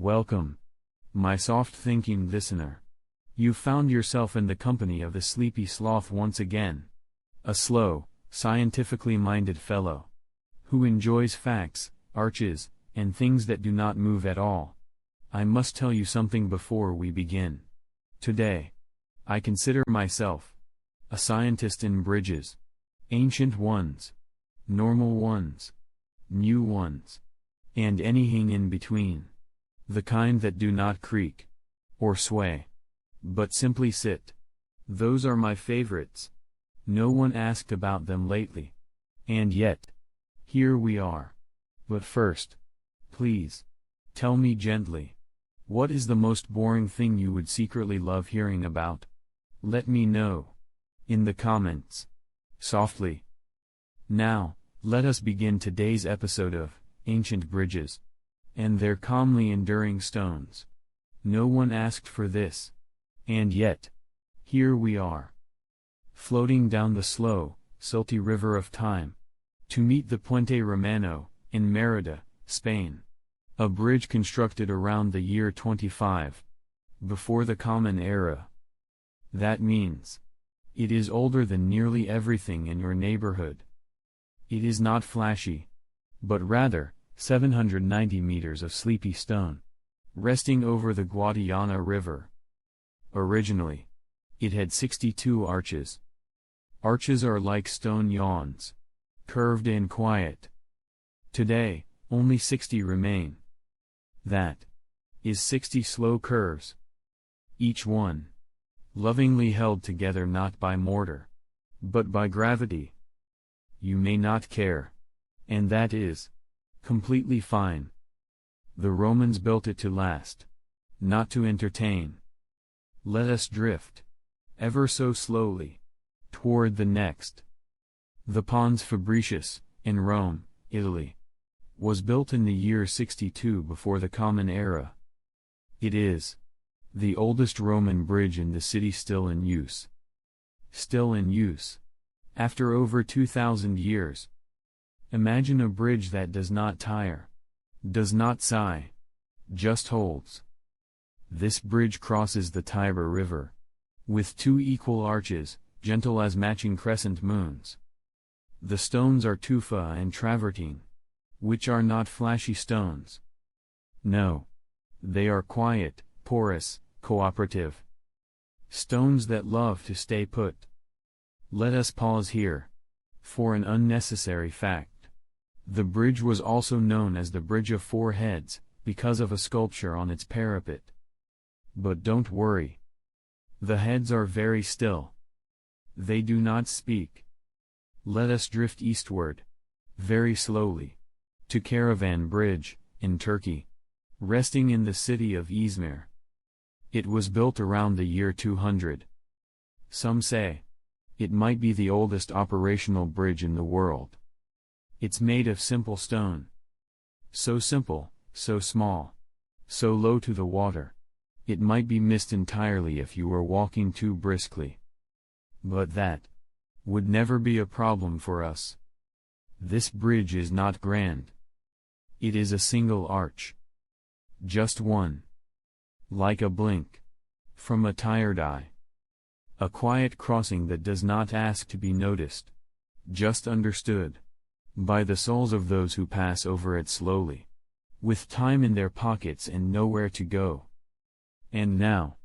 Welcome, my soft-thinking listener. You've found yourself in the company of the Sleepy Sloth once again. A slow, scientifically minded fellow, who enjoys facts, arches, and things that do not move at all. I must tell you something before we begin. Today, I consider myself a scientist in bridges. Ancient ones, normal ones, new ones, and anything in between. The kind that do not creak or sway, but simply sit. Those are my favorites. No one asked about them lately. And yet, here we are. But first, please, tell me gently, what is the most boring thing you would secretly love hearing about? Let me know in the comments, softly. Now, let us begin today's episode of Ancient Bridges and Their Calmly Enduring Stones. No one asked for this. And yet, here we are, floating down the slow, silty river of time, to meet the Puente Romano, in Mérida, Spain. A bridge constructed around the year 25, before the Common Era. That means, it is older than nearly everything in your neighborhood. It is not flashy, but rather, 790 meters of sleepy stone, resting over the Guadiana River. Originally, it had 62 arches. Arches are like stone yawns, curved and quiet. Today, only 60 remain. That is 60 slow curves. Each one, lovingly held together not by mortar, but by gravity. You may not care, and that is completely fine. The Romans built it to last, not to entertain. Let us drift, ever so slowly, toward the next. The Pons Fabricius, in Rome, Italy, was built in the year 62 before the Common Era. It is the oldest Roman bridge in the city still in use. Still in use, after over 2,000 years. Imagine a bridge that does not tire, does not sigh, just holds. This bridge crosses the Tiber River, with two equal arches, gentle as matching crescent moons. The stones are tufa and travertine, which are not flashy stones. No, they are quiet, porous, cooperative. Stones that love to stay put. Let us pause here, for an unnecessary fact. The bridge was also known as the Bridge of Four Heads, because of a sculpture on its parapet. But don't worry. The heads are very still. They do not speak. Let us drift eastward, very slowly, to Caravan Bridge, in Turkey, resting in the city of Izmir. It was built around the year 200. Some say it might be the oldest operational bridge in the world. It's made of simple stone. So simple, so small, so low to the water, it might be missed entirely if you were walking too briskly. But that would never be a problem for us. This bridge is not grand. It is a single arch. Just one. Like a blink from a tired eye. A quiet crossing that does not ask to be noticed, just understood by the souls of those who pass over it slowly, with time in their pockets and nowhere to go. And now,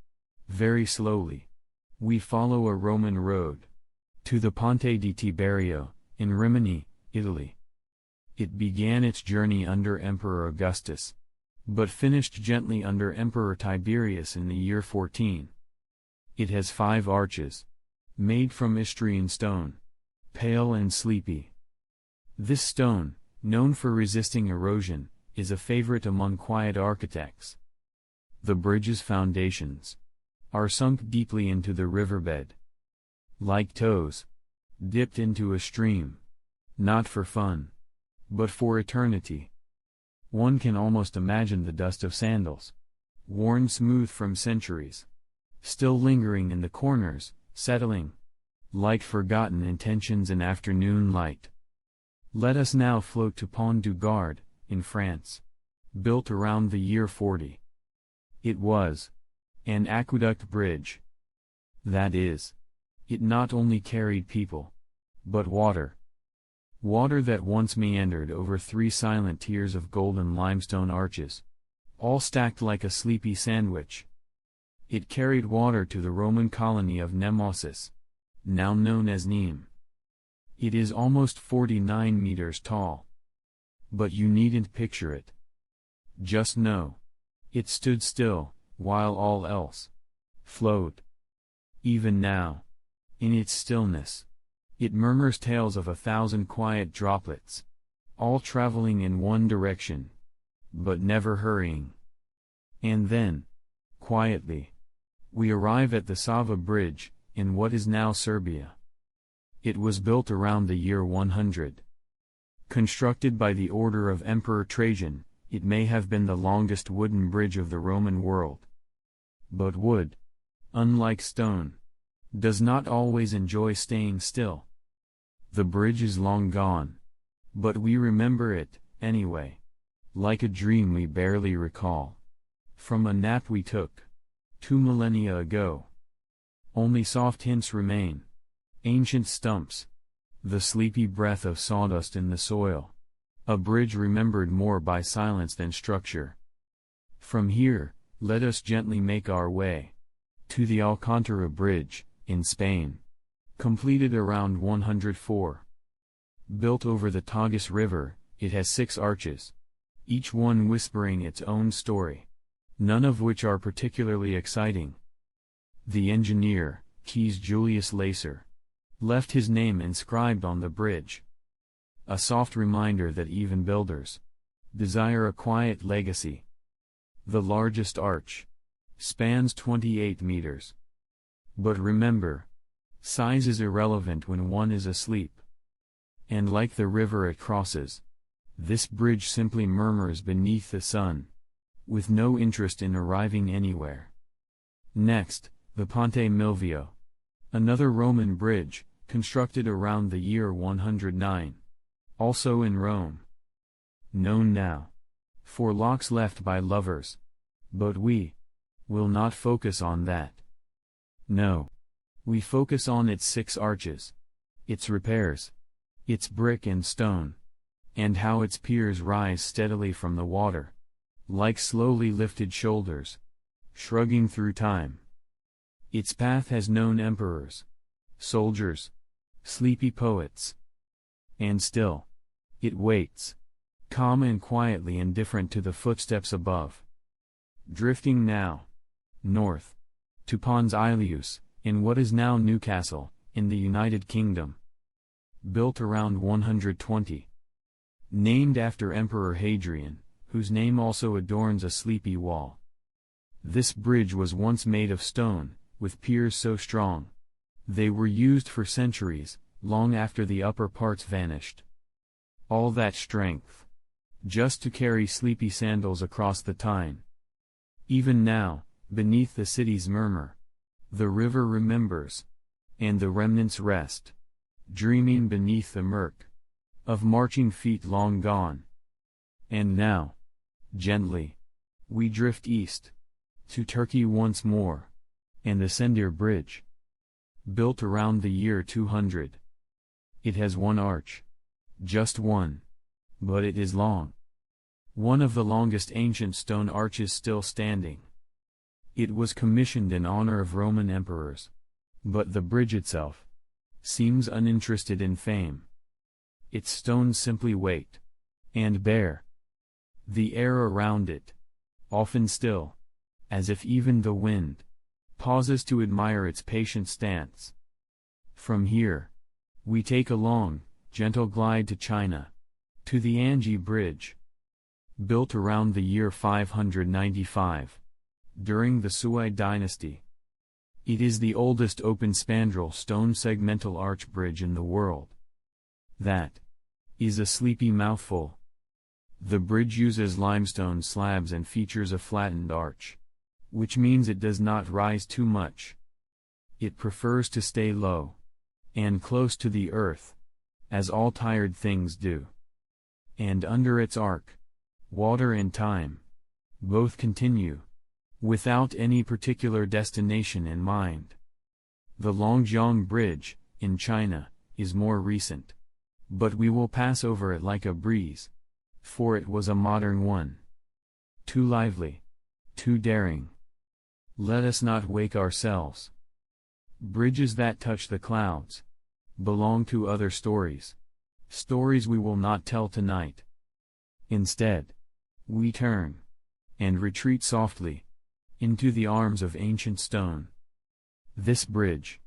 very slowly, we follow a Roman road to the Ponte di Tiberio, in Rimini, Italy. It began its journey under Emperor Augustus, but finished gently under Emperor Tiberius in the year 14. It has 5 arches, made from Istrian stone, pale and sleepy. This stone, known for resisting erosion, is a favorite among quiet architects. The bridge's foundations are sunk deeply into the riverbed, like toes dipped into a stream, not for fun, but for eternity. One can almost imagine the dust of sandals, worn smooth from centuries, still lingering in the corners, settling like forgotten intentions in afternoon light. Let us now float to Pont du Gard, in France, built around the year 40. It was an aqueduct bridge. That is, it not only carried people, but water. Water that once meandered over 3 silent tiers of golden limestone arches, all stacked like a sleepy sandwich. It carried water to the Roman colony of Nemesis, now known as Nîmes. It is almost 49 meters tall. But you needn't picture it. Just know, it stood still, while all else flowed. Even now, in its stillness, it murmurs tales of 1,000 quiet droplets, all traveling in one direction, but never hurrying. And then, quietly, we arrive at the Sava Bridge, in what is now Serbia. It was built around the year 100. Constructed by the order of Emperor Trajan, it may have been the longest wooden bridge of the Roman world. But wood, unlike stone, does not always enjoy staying still. The bridge is long gone, but we remember it, anyway, like a dream we barely recall, from a nap we took 2 millennia ago. Only soft hints remain, ancient stumps, the sleepy breath of sawdust in the soil, a bridge remembered more by silence than structure. From here, let us gently make our way to the Alcantara Bridge, in Spain, completed around 104. Built over the Tagus River, it has 6 arches, each one whispering its own story, none of which are particularly exciting. The engineer, Keys Julius Lacer, left his name inscribed on the bridge. A soft reminder that even builders desire a quiet legacy. The largest arch spans 28 meters. But remember, size is irrelevant when one is asleep. And like the river it crosses, this bridge simply murmurs beneath the sun, with no interest in arriving anywhere. Next, the Ponte Milvio, another Roman bridge, constructed around the year 109, also in Rome. Known now for locks left by lovers, but we will not focus on that. No, we focus on its 6 arches, its repairs, its brick and stone, and how its piers rise steadily from the water, like slowly lifted shoulders, shrugging through time. Its path has known emperors, soldiers, sleepy poets. And still, it waits, calm and quietly indifferent to the footsteps above. Drifting now, north, to Pons Ilius, in what is now Newcastle, in the United Kingdom. Built around 120. Named after Emperor Hadrian, whose name also adorns a sleepy wall. This bridge was once made of stone, with piers so strong they were used for centuries, long after the upper parts vanished. All that strength, just to carry sleepy sandals across the Tyne. Even now, beneath the city's murmur, the river remembers, and the remnants rest, dreaming beneath the murk of marching feet long gone. And now, gently, we drift east, to Turkey once more, and the Sendir Bridge. Built around the year 200. It has 1 arch. Just one. But it is long. One of the longest ancient stone arches still standing. It was commissioned in honor of Roman emperors. But the bridge itself seems uninterested in fame. Its stones simply wait. And bare. The air around it, often still, as if even the wind pauses to admire its patient stance. From here, we take a long, gentle glide to China, to the Anji Bridge. Built around the year 595, during the Sui dynasty. It is the oldest open spandrel stone segmental arch bridge in the world. That is a sleepy mouthful. The bridge uses limestone slabs and features a flattened arch, which means it does not rise too much. It prefers to stay low and close to the earth, as all tired things do. And under its arc, water and time both continue, without any particular destination in mind. The Longjiang Bridge, in China, is more recent. But we will pass over it like a breeze, for it was a modern one. Too lively, too daring. Let us not wake ourselves. Bridges that touch the clouds belong to other stories, stories we will not tell tonight. Instead, we turn and retreat softly into the arms of ancient stone. This bridge,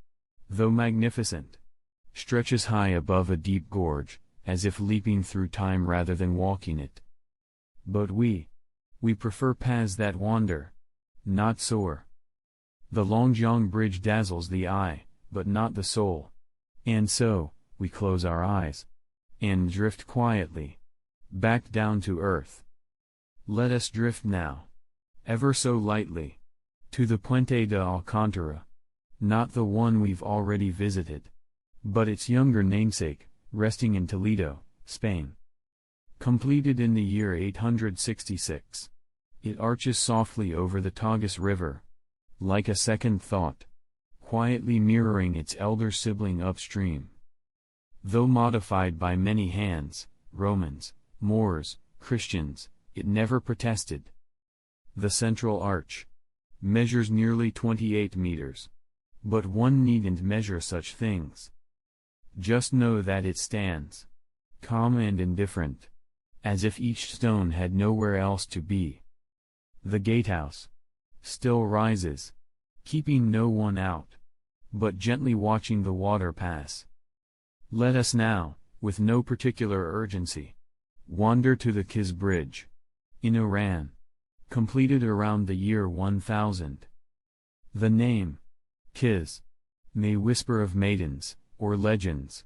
though magnificent, stretches high above a deep gorge, as if leaping through time rather than walking it. But we prefer paths that wander, not soar. The Longjiang Bridge dazzles the eye, but not the soul. And so, we close our eyes and drift quietly back down to earth. Let us drift now, ever so lightly, to the Puente de Alcántara, not the one we've already visited, but its younger namesake, resting in Toledo, Spain. Completed in the year 866, it arches softly over the Tagus River, like a second thought, quietly mirroring its elder sibling upstream. Though modified by many hands, Romans, Moors, Christians, it never protested. The central arch measures nearly 28 meters. But one needn't measure such things. Just know that it stands, calm and indifferent, as if each stone had nowhere else to be. The gatehouse still rises, keeping no one out, but gently watching the water pass. Let us now, with no particular urgency, wander to the Kiz Bridge, in Iran, completed around the year 1000. The name, Kiz, may whisper of maidens, or legends,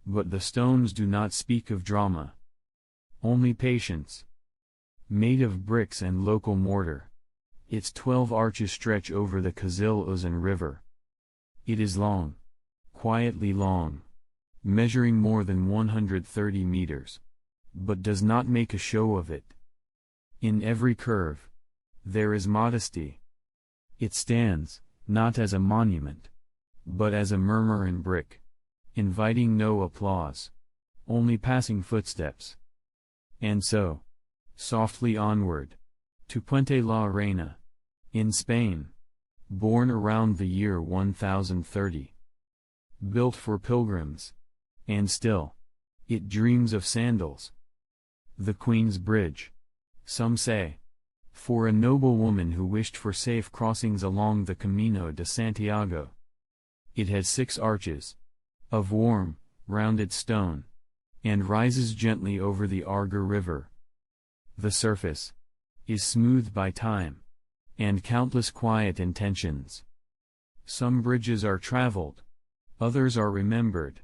but the stones do not speak of drama. Only patience. Made of bricks and local mortar, its 12 arches stretch over the Kizil Uzun River. It is long, quietly long, measuring more than 130 meters, but does not make a show of it. In every curve, there is modesty. It stands, not as a monument, but as a murmur in brick, inviting no applause, only passing footsteps. And so, softly onward, to Puente la Reina, in Spain, born around the year 1030. Built for pilgrims, and still, it dreams of sandals. The Queen's Bridge, some say, for a noble woman who wished for safe crossings along the Camino de Santiago. It has 6 arches, of warm, rounded stone, and rises gently over the Arga River. The surface is smoothed by time, and countless quiet intentions. Some bridges are traveled, others are remembered.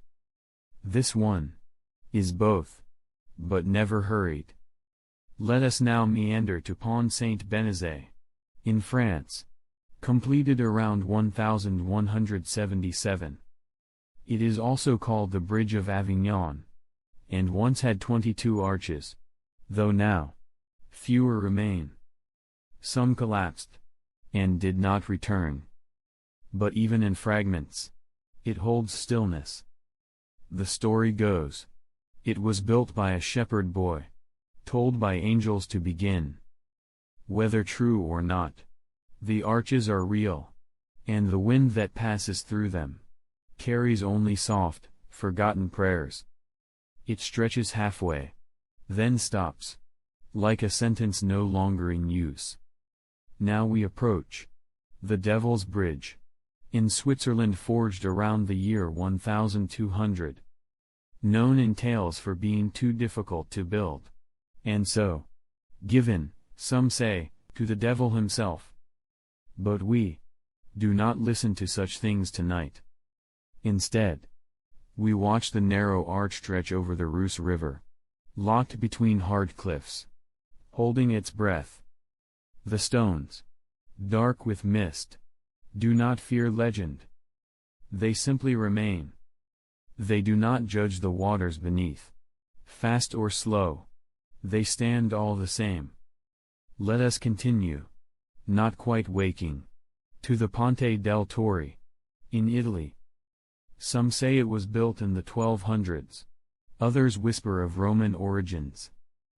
This one is both, but never hurried. Let us now meander to Pont Saint-Benazet, in France, completed around 1177. It is also called the Bridge of Avignon, and once had 22 arches, though now, fewer remain. Some collapsed, and did not return. But even in fragments, it holds stillness. The story goes, it was built by a shepherd boy, told by angels to begin. Whether true or not, the arches are real, and the wind that passes through them carries only soft, forgotten prayers. It stretches halfway, then stops, like a sentence no longer in use. Now we approach the Devil's Bridge, in Switzerland, forged around the year 1200. Known in tales for being too difficult to build, and so given, some say, to the devil himself. But we do not listen to such things tonight. Instead, we watch the narrow arch stretch over the Reuss River, locked between hard cliffs, holding its breath. The stones, dark with mist, do not fear legend. They simply remain. They do not judge the waters beneath, fast or slow. They stand all the same. Let us continue, not quite waking, to the Ponte del Torre, in Italy. Some say it was built in the 1200s, others whisper of Roman origins,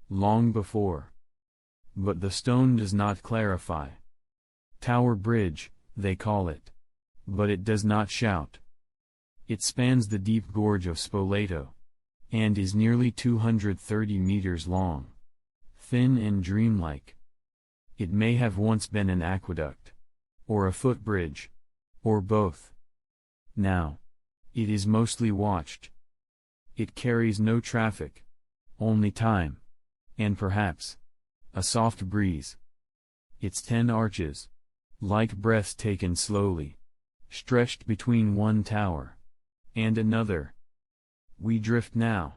long before. But the stone does not clarify. Tower Bridge, they call it, but it does not shout. It spans the deep gorge of Spoleto, and is nearly 230 meters long, thin and dreamlike. It may have once been an aqueduct, or a footbridge, or both. Now, it is mostly watched. It carries no traffic, only time, and perhaps a soft breeze. Its 10 arches, like breaths taken slowly, stretched between one tower and another. We drift now,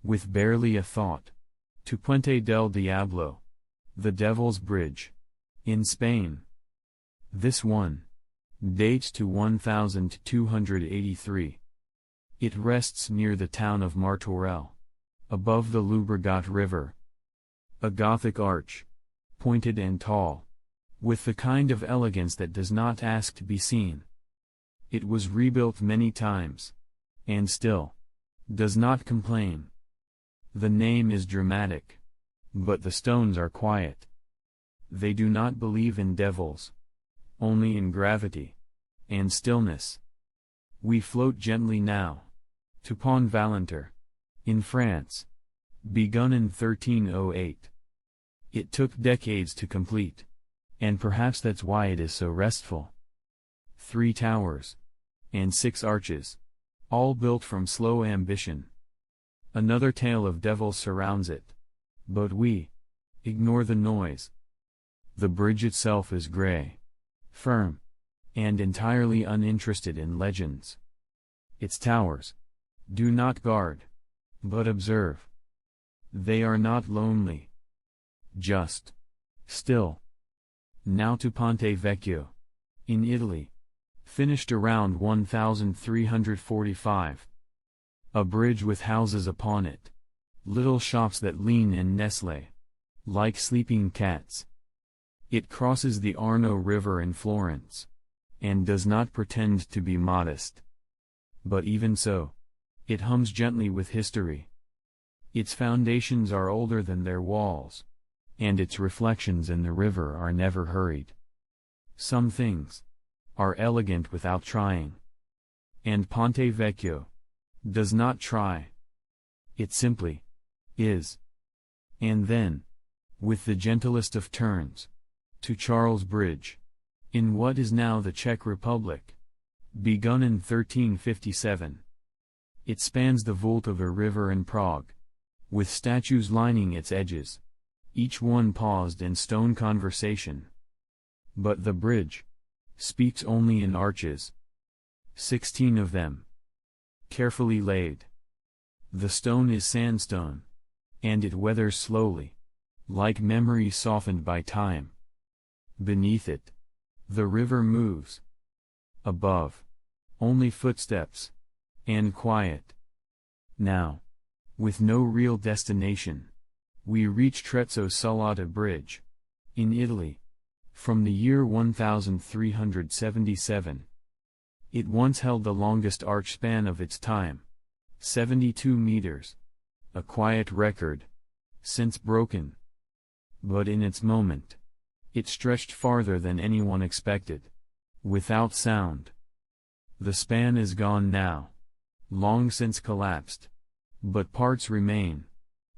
with barely a thought, to Puente del Diablo, the Devil's Bridge, in Spain. This one dates to 1283. It rests near the town of Martorell, above the Llobregat River. A Gothic arch, pointed and tall, with the kind of elegance that does not ask to be seen. It was rebuilt many times, and still does not complain. The name is dramatic, but the stones are quiet. They do not believe in devils, only in gravity and stillness. We float gently now to Pont Valentin, in France, begun in 1308. It took decades to complete, and perhaps that's why it is so restful. 3 towers and 6 arches, all built from slow ambition. Another tale of devils surrounds it, but we ignore the noise. The bridge itself is gray, firm, and entirely uninterested in legends. Its towers do not guard, but observe. They are not lonely, just still. Now to Ponte Vecchio, in Italy, finished around 1345. A bridge with houses upon it, little shops that lean and nestle, like sleeping cats. It crosses the Arno River in Florence, and does not pretend to be modest. But even so, it hums gently with history. Its foundations are older than their walls, and its reflections in the river are never hurried. Some things are elegant without trying. And Ponte Vecchio does not try. It simply is. And then, with the gentlest of turns, to Charles Bridge, in what is now the Czech Republic, begun in 1357. It spans the Vltava River in Prague, with statues lining its edges, each one paused in stone conversation. But the bridge speaks only in arches. 16 of them, carefully laid. The stone is sandstone, and it weathers slowly, like memory softened by time. Beneath it, the river moves. Above, only footsteps, and quiet. Now, with no real destination, we reach Trezzo Salata Bridge, in Italy, from the year 1377. It once held the longest arch span of its time, 72 meters, a quiet record, since broken. But in its moment, it stretched farther than anyone expected, without sound. The span is gone now, long since collapsed, but parts remain,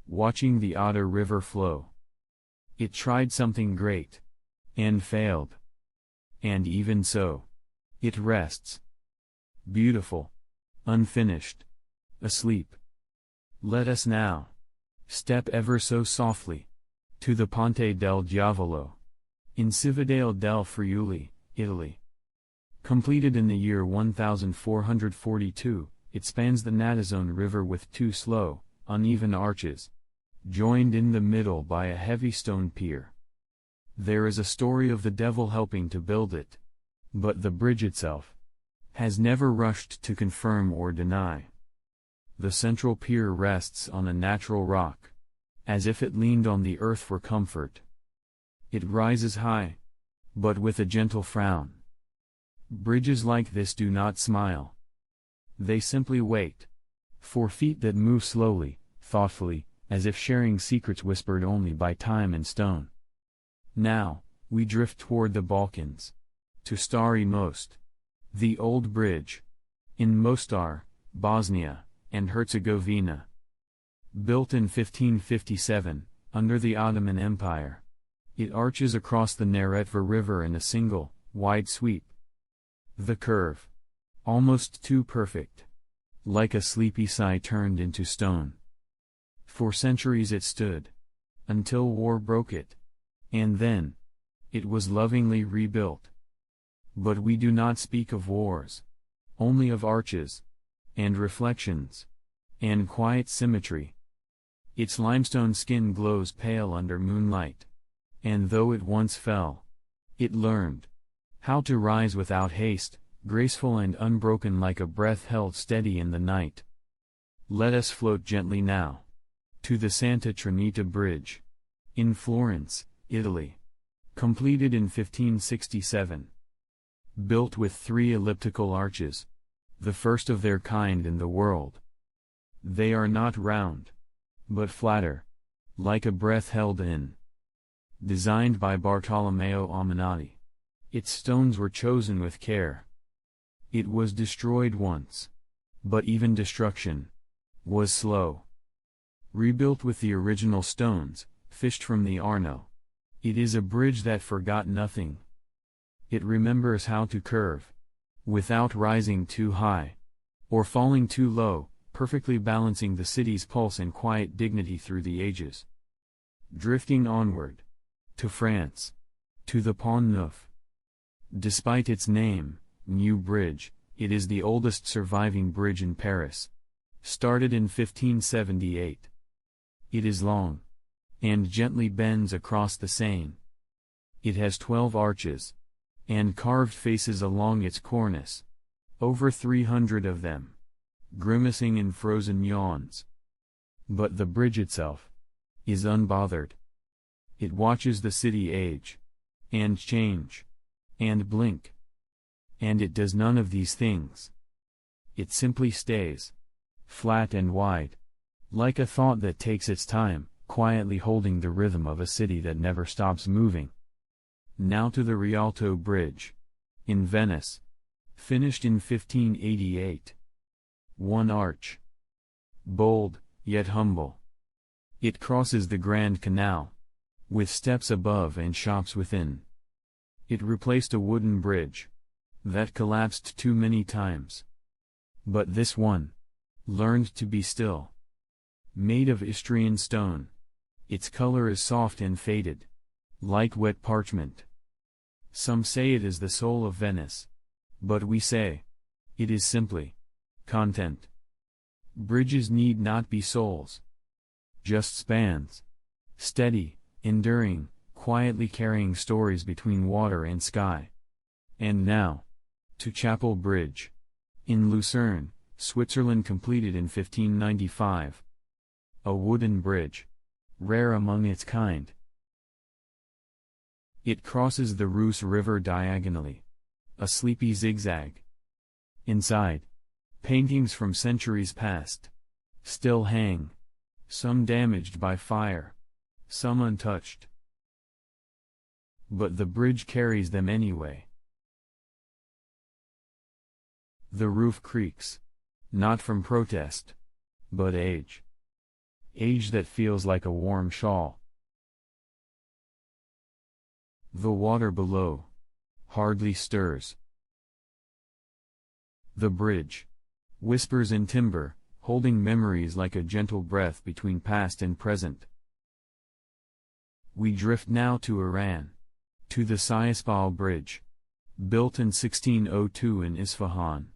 watching the Oder River flow. It tried something great, and failed. And even so, it rests. Beautiful, unfinished, asleep. Let us now step ever so softly to the Ponte del Diavolo, in Cividale del Friuli, Italy. Completed in the year 1442, it spans the Natisone River with 2 slow, uneven arches, joined in the middle by a heavy stone pier. There is a story of the devil helping to build it, but the bridge itself has never rushed to confirm or deny. The central pier rests on a natural rock, as if it leaned on the earth for comfort. It rises high, but with a gentle frown. Bridges like this do not smile. They simply wait. For feet that move slowly, thoughtfully, as if sharing secrets whispered only by time and stone. Now, we drift toward the Balkans. To Stari Most. The old bridge. In Mostar, Bosnia, and Herzegovina. Built in 1557, under the Ottoman Empire. It arches across the Neretva River in a single, wide sweep. The curve. Almost too perfect. Like a sleepy sigh turned into stone. For centuries it stood. Until war broke it. And then, it was lovingly rebuilt. But we do not speak of wars. Only of arches. And reflections. And quiet symmetry. Its limestone skin glows pale under moonlight. And though it once fell, it learned how to rise without haste, graceful and unbroken like a breath held steady in the night. Let us float gently now to the Santa Trinita Bridge. In Florence, Italy. Completed in 1567. Built with 3 elliptical arches. The first of their kind in the world. They are not round, but flatter, like a breath held in. Designed by Bartolomeo Ammanati. Its stones were chosen with care. It was destroyed once. But even destruction was slow. Rebuilt with the original stones, fished from the Arno. It is a bridge that forgot nothing. It remembers how to curve, without rising too high, or falling too low, perfectly balancing the city's pulse and quiet dignity through the ages. Drifting onward, to France, to the Pont Neuf. Despite its name, New Bridge, it is the oldest surviving bridge in Paris. Started in 1578. It is long, and gently bends across the Seine. It has 12 arches, and carved faces along its cornice. Over 300 of them, grimacing in frozen yawns. But the bridge itself is unbothered. It watches the city age, and change, and blink. And it does none of these things. It simply stays, flat and wide, like a thought that takes its time, quietly holding the rhythm of a city that never stops moving. Now to the Rialto Bridge. In Venice. Finished in 1588. 1 arch. Bold, yet humble. It crosses the Grand Canal, with steps above and shops within. It replaced a wooden bridge that collapsed too many times. But this one learned to be still. Made of Istrian stone. Its color is soft and faded, like wet parchment. Some say it is the soul of Venice. But we say, it is simply content. Bridges need not be souls. Just spans. Steady, enduring, quietly carrying stories between water and sky. And now, to Chapel Bridge. In Lucerne, Switzerland, completed in 1595. A wooden bridge. Rare among its kind. It crosses the Reuss River diagonally. A sleepy zigzag. Inside, paintings from centuries past still hang. Some damaged by fire. Some untouched. But the bridge carries them anyway. The roof creaks. Not from protest, but age. Age that feels like a warm shawl. The water below hardly stirs. The bridge whispers in timber, holding memories like a gentle breath between past and present. We drift now to Iran. To the Sayasbal Bridge. Built in 1602 in Isfahan.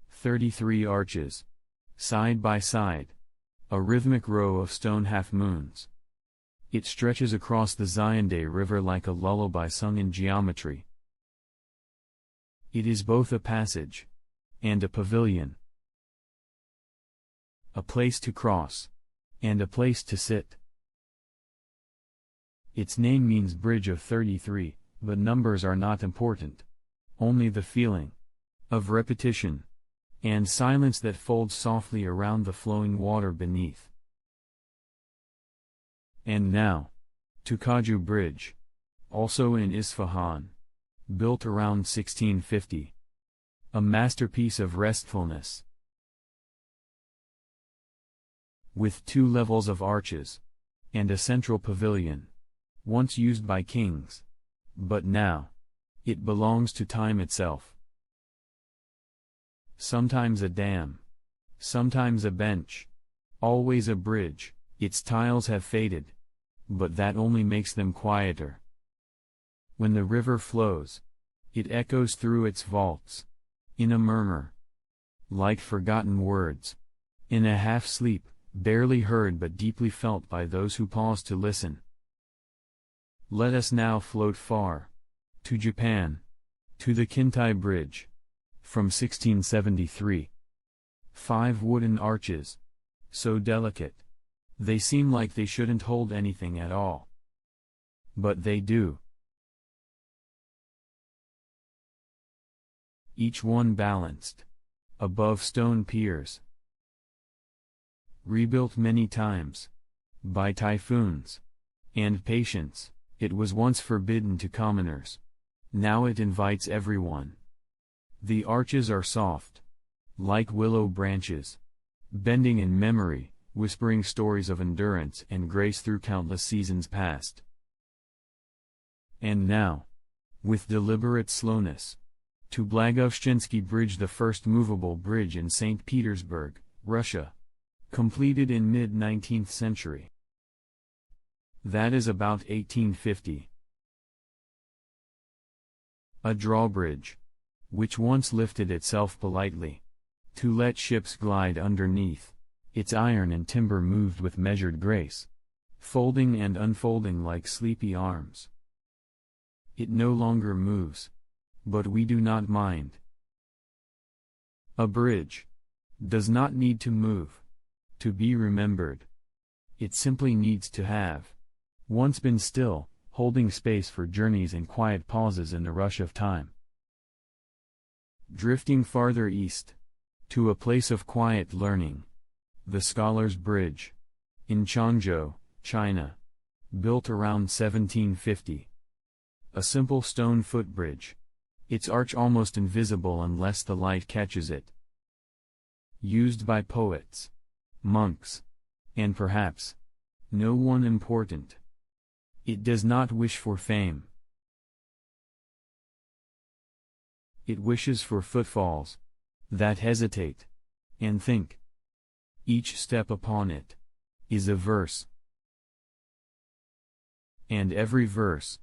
33 arches. Side by side. A rhythmic row of stone half-moons. It stretches across the Zayandeh River like a lullaby sung in geometry. It is both a passage and a pavilion. A place to cross, and a place to sit. Its name means Bridge of 33, The numbers are not important. Only the feeling of repetition and silence that folds softly around the flowing water beneath. And now, to Kaju Bridge, also in Isfahan, built around 1650. A masterpiece of restfulness. With 2 levels of arches, and a central pavilion, once used by kings, but now, it belongs to time itself. Sometimes a dam, sometimes a bench, always a bridge. Its tiles have faded, but that only makes them quieter. When the river flows, it echoes through its vaults, in a murmur, like forgotten words, in a half-sleep, barely heard but deeply felt by those who pause to listen. Let us now float far, to Japan, to the Kintai Bridge, from 1673. 5 wooden arches, so delicate, they seem like they shouldn't hold anything at all. But they do. Each one balanced, above stone piers. Rebuilt many times, by typhoons, and patience, it was once forbidden to commoners. Now it invites everyone. The arches are soft, like willow branches, bending in memory, whispering stories of endurance and grace through countless seasons past. And now, with deliberate slowness, to Blagovshchensky Bridge, the first movable bridge in St. Petersburg, Russia, completed in mid-19th century. That is about 1850. A drawbridge, which once lifted itself politely, to let ships glide underneath, its iron and timber moved with measured grace, folding and unfolding like sleepy arms. It no longer moves, but we do not mind. A bridge does not need to move to be remembered. It simply needs to have once been still, holding space for journeys and quiet pauses in the rush of time. Drifting farther east, to a place of quiet learning, the Scholars' Bridge, in Changzhou, China, built around 1750. A simple stone footbridge, its arch almost invisible unless the light catches it. Used by poets, monks, and perhaps no one important. It does not wish for fame. It wishes for footfalls that hesitate and think. Each step upon it is a verse, and every verse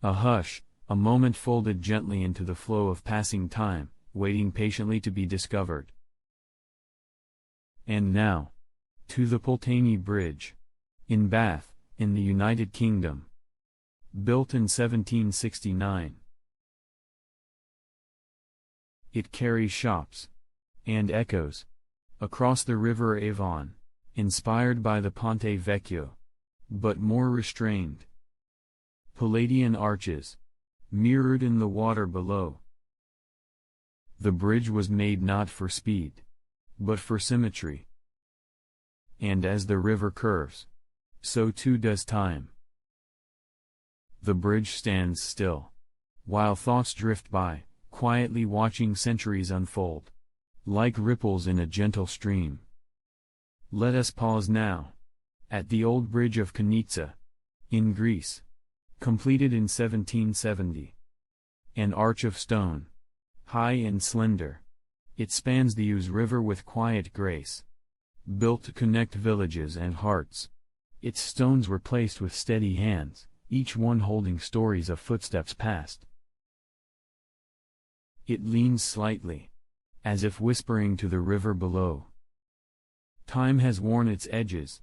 a hush, a moment folded gently into the flow of passing time, waiting patiently to be discovered. And now, to the Pulteney Bridge, in Bath, in the United Kingdom. Built in 1769. It carries shops and echoes across the river Avon, inspired by the Ponte Vecchio, but more restrained. Palladian arches, mirrored in the water below. The bridge was made not for speed, but for symmetry. And as the river curves, so too does time. The bridge stands still, while thoughts drift by, quietly watching centuries unfold, like ripples in a gentle stream. Let us pause now, at the old bridge of Kanitsa, in Greece, completed in 1770. An arch of stone, high and slender, it spans the Ouse River with quiet grace. Built to connect villages and hearts, its stones were placed with steady hands, each one holding stories of footsteps past. It leans slightly, as if whispering to the river below. Time has worn its edges,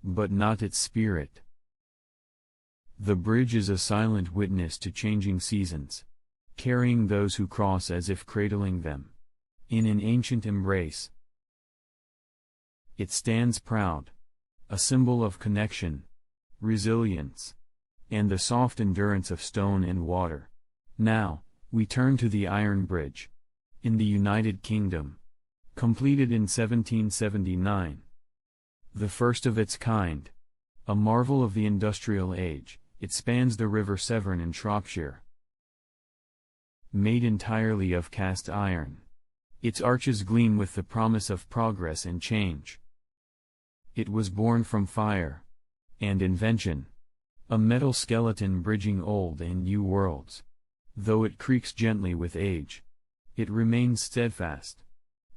but not its spirit. The bridge is a silent witness to changing seasons, carrying those who cross as if cradling them in an ancient embrace. It stands proud, a symbol of connection, resilience, and the soft endurance of stone and water. Now, we turn to the Iron Bridge. In the United Kingdom. Completed in 1779. The first of its kind. A marvel of the industrial age, it spans the River Severn in Shropshire. Made entirely of cast iron. Its arches gleam with the promise of progress and change. It was born from fire and invention. A metal skeleton bridging old and new worlds. Though it creaks gently with age, it remains steadfast.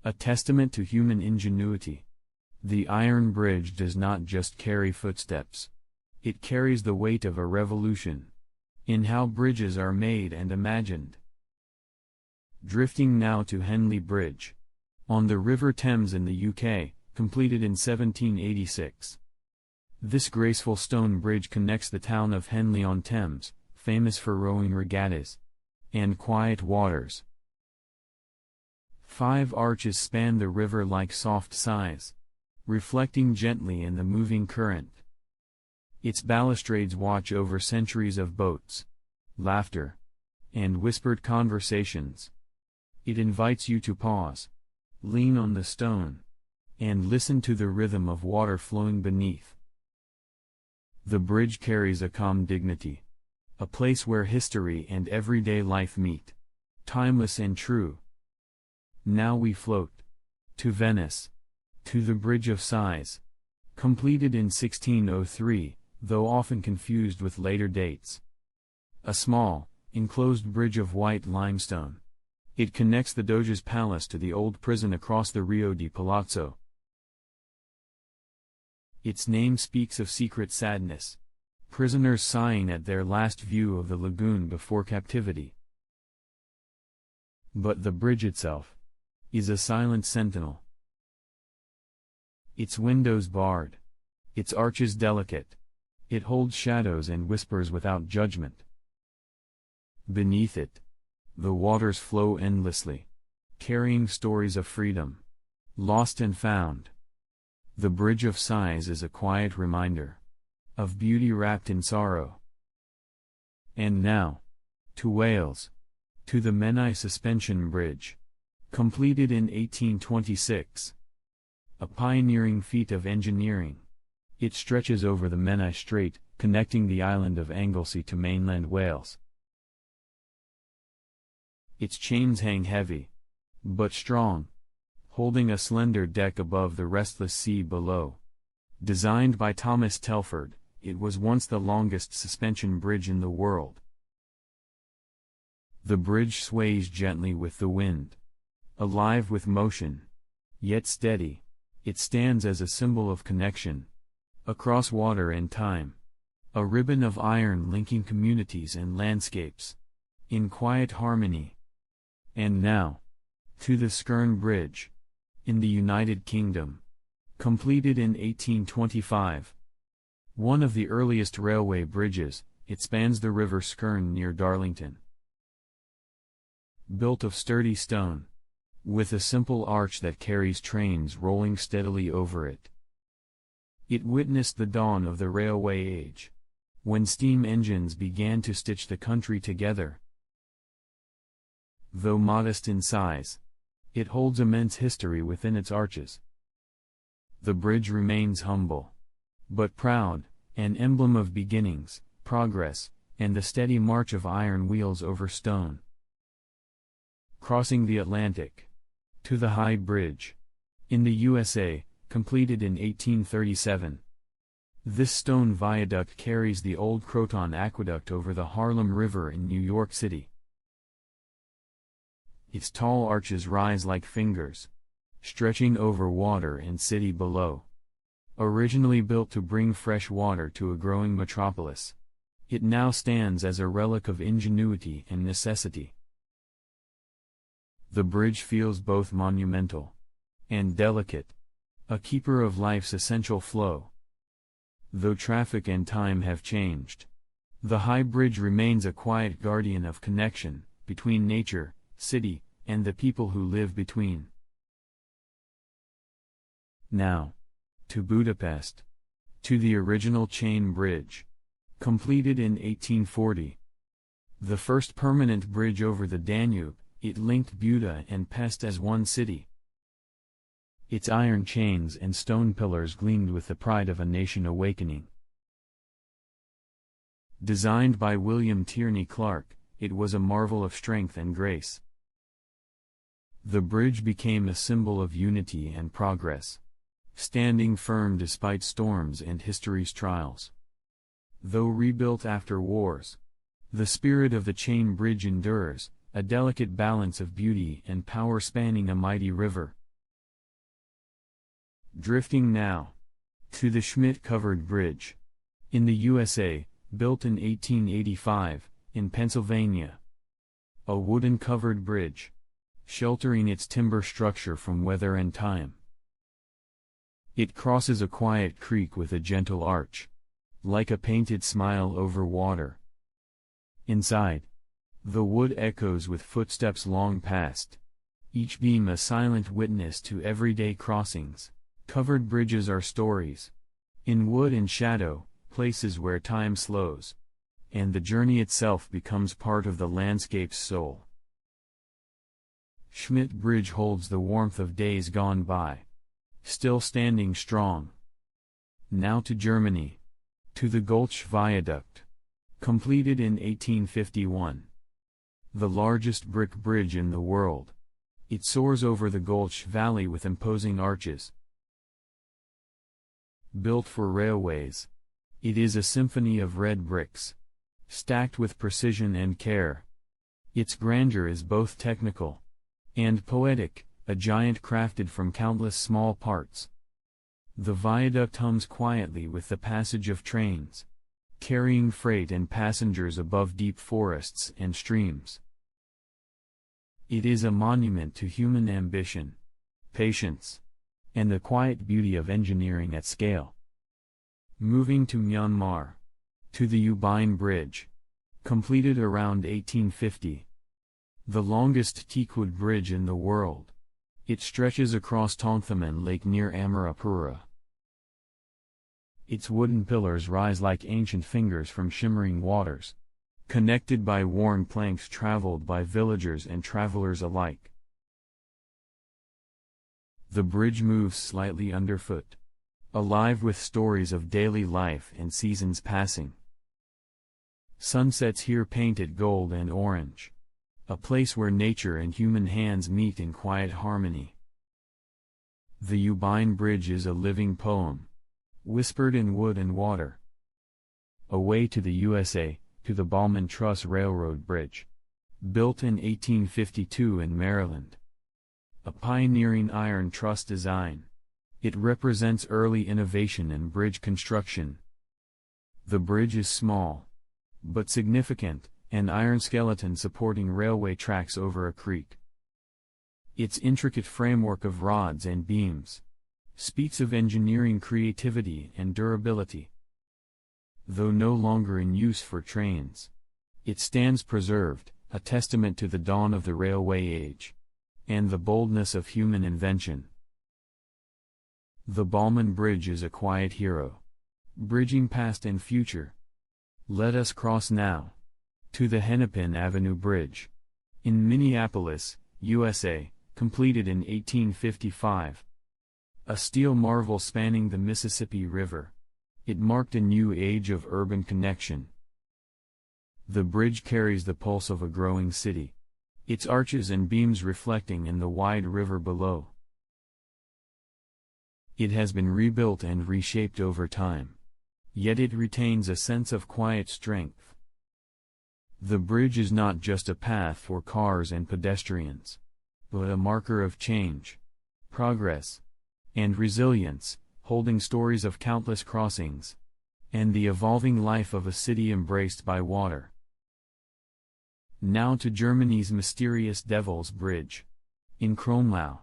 A testament to human ingenuity. The Iron Bridge does not just carry footsteps. It carries the weight of a revolution in how bridges are made and imagined. Drifting now to Henley Bridge. On the River Thames in the UK, completed in 1786. This graceful stone bridge connects the town of Henley-on-Thames, famous for rowing regattas and quiet waters. 5 arches span the river like soft sighs, reflecting gently in the moving current. Its balustrades watch over centuries of boats, laughter, and whispered conversations. It invites you to pause, lean on the stone, and listen to the rhythm of water flowing beneath. The bridge carries a calm dignity, a place where history and everyday life meet, timeless and true. Now we float to Venice, to the Bridge of Sighs, completed in 1603, though often confused with later dates. A small, enclosed bridge of white limestone. It connects the Doge's palace to the old prison across the Rio di Palazzo. Its name speaks of secret sadness, prisoners sighing at their last view of the lagoon before captivity. But the bridge itself is a silent sentinel. Its windows barred, its arches delicate, it holds shadows and whispers without judgment. Beneath it, the waters flow endlessly, carrying stories of freedom, lost and found. The Bridge of Sighs is a quiet reminder of beauty wrapped in sorrow. And now, to Wales, to the Menai Suspension Bridge, completed in 1826. A pioneering feat of engineering. It stretches over the Menai Strait, connecting the island of Anglesey to mainland Wales. Its chains hang heavy, but strong, holding a slender deck above the restless sea below. Designed by Thomas Telford, it was once the longest suspension bridge in the world. The bridge sways gently with the wind, alive with motion, yet steady. It stands as a symbol of connection across water and time, a ribbon of iron linking communities and landscapes in quiet harmony. And now, to the Skerne Bridge, in the United Kingdom, completed in 1825. One of the earliest railway bridges, it spans the River Skerne near Darlington. Built of sturdy stone, with a simple arch that carries trains rolling steadily over it. It witnessed the dawn of the railway age, when steam engines began to stitch the country together. Though modest in size, it holds immense history within its arches. The bridge remains humble, but proud, an emblem of beginnings, progress, and the steady march of iron wheels over stone. Crossing the Atlantic, to the High Bridge, in the USA, completed in 1837. This stone viaduct carries the old Croton Aqueduct over the Harlem River in New York City. Its tall arches rise like fingers, stretching over water and city below. Originally built to bring fresh water to a growing metropolis, it now stands as a relic of ingenuity and necessity. The bridge feels both monumental and delicate, a keeper of life's essential flow. Though traffic and time have changed, the High Bridge remains a quiet guardian of connection between nature, city, and the people who live between. Now, to Budapest, to the original chain bridge, Completed in 1840. The first permanent bridge over the Danube, it linked Buda and Pest as one city. Its iron chains and stone pillars gleamed with the pride of a nation awakening. Designed by William Tierney Clark, it was a marvel of strength and grace. The bridge became a symbol of unity and progress, standing firm despite storms and history's trials. Though rebuilt after wars, the spirit of the chain bridge endures, a delicate balance of beauty and power spanning a mighty river. Drifting now to the Schmidt-covered bridge in the USA, built in 1885, in Pennsylvania. A wooden-covered bridge, sheltering its timber structure from weather and time. It crosses a quiet creek with a gentle arch, like a painted smile over water. Inside, the wood echoes with footsteps long past, each beam a silent witness to everyday crossings. Covered bridges are stories, in wood and shadow, places where time slows, and the journey itself becomes part of the landscape's soul. Schmidt Bridge holds the warmth of days gone by, still standing strong. Now to Germany, to the Gulch Viaduct, completed in 1851. The largest brick bridge in the world, it soars over the Gulch Valley with imposing arches. Built for railways, it is a symphony of red bricks, stacked with precision and care. Its grandeur is both technical and poetic, a giant crafted from countless small parts. The viaduct hums quietly with the passage of trains, carrying freight and passengers above deep forests and streams. It is a monument to human ambition, patience, and the quiet beauty of engineering at scale. Moving to Myanmar, to the Ubin Bridge, completed around 1850. The longest teakwood bridge in the world. It stretches across Tongthaman Lake near Amarapura. Its wooden pillars rise like ancient fingers from shimmering waters, connected by worn planks traveled by villagers and travelers alike. The bridge moves slightly underfoot, alive with stories of daily life and seasons passing. Sunsets here painted gold and orange, a place where nature and human hands meet in quiet harmony. The Ubin Bridge is a living poem, whispered in wood and water. Away to the USA, to the Ballman Truss Railroad Bridge, built in 1852 in Maryland. A pioneering iron truss design, it represents early innovation in bridge construction. The bridge is small, but significant, an iron skeleton supporting railway tracks over a creek. Its intricate framework of rods and beams speaks of engineering creativity and durability. Though no longer in use for trains, it stands preserved, a testament to the dawn of the railway age, and the boldness of human invention. The Ballman Bridge is a quiet hero, bridging past and future. Let us cross now to the Hennepin Avenue Bridge, in Minneapolis, USA, completed in 1855. A steel marvel spanning the Mississippi River, it marked a new age of urban connection. The bridge carries the pulse of a growing city, its arches and beams reflecting in the wide river below. It has been rebuilt and reshaped over time, yet it retains a sense of quiet strength. The bridge is not just a path for cars and pedestrians, but a marker of change, progress, and resilience, holding stories of countless crossings, and the evolving life of a city embraced by water. Now to Germany's mysterious Devil's Bridge, in Kronlau.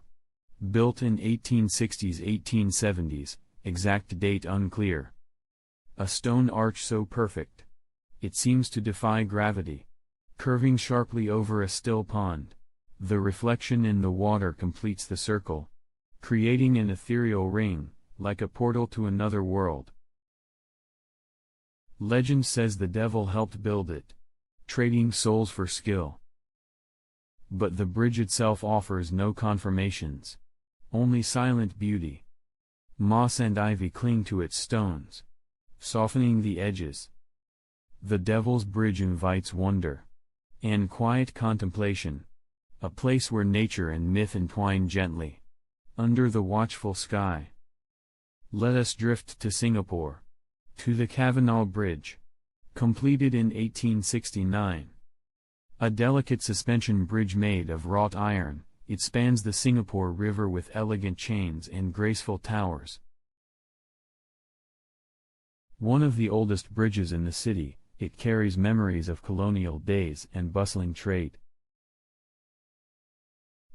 Built in 1860s-1870s, exact date unclear. A stone arch so perfect, it seems to defy gravity, curving sharply over a still pond. The reflection in the water completes the circle, creating an ethereal ring, like a portal to another world. Legend says the devil helped build it, trading souls for skill. But the bridge itself offers no confirmations, only silent beauty. Moss and ivy cling to its stones, softening the edges. The Devil's Bridge invites wonder and quiet contemplation, a place where nature and myth entwine gently, under the watchful sky. Let us drift to Singapore, to the Cavanagh Bridge, completed in 1869. A delicate suspension bridge made of wrought iron, it spans the Singapore River with elegant chains and graceful towers. One of the oldest bridges in the city, it carries memories of colonial days and bustling trade.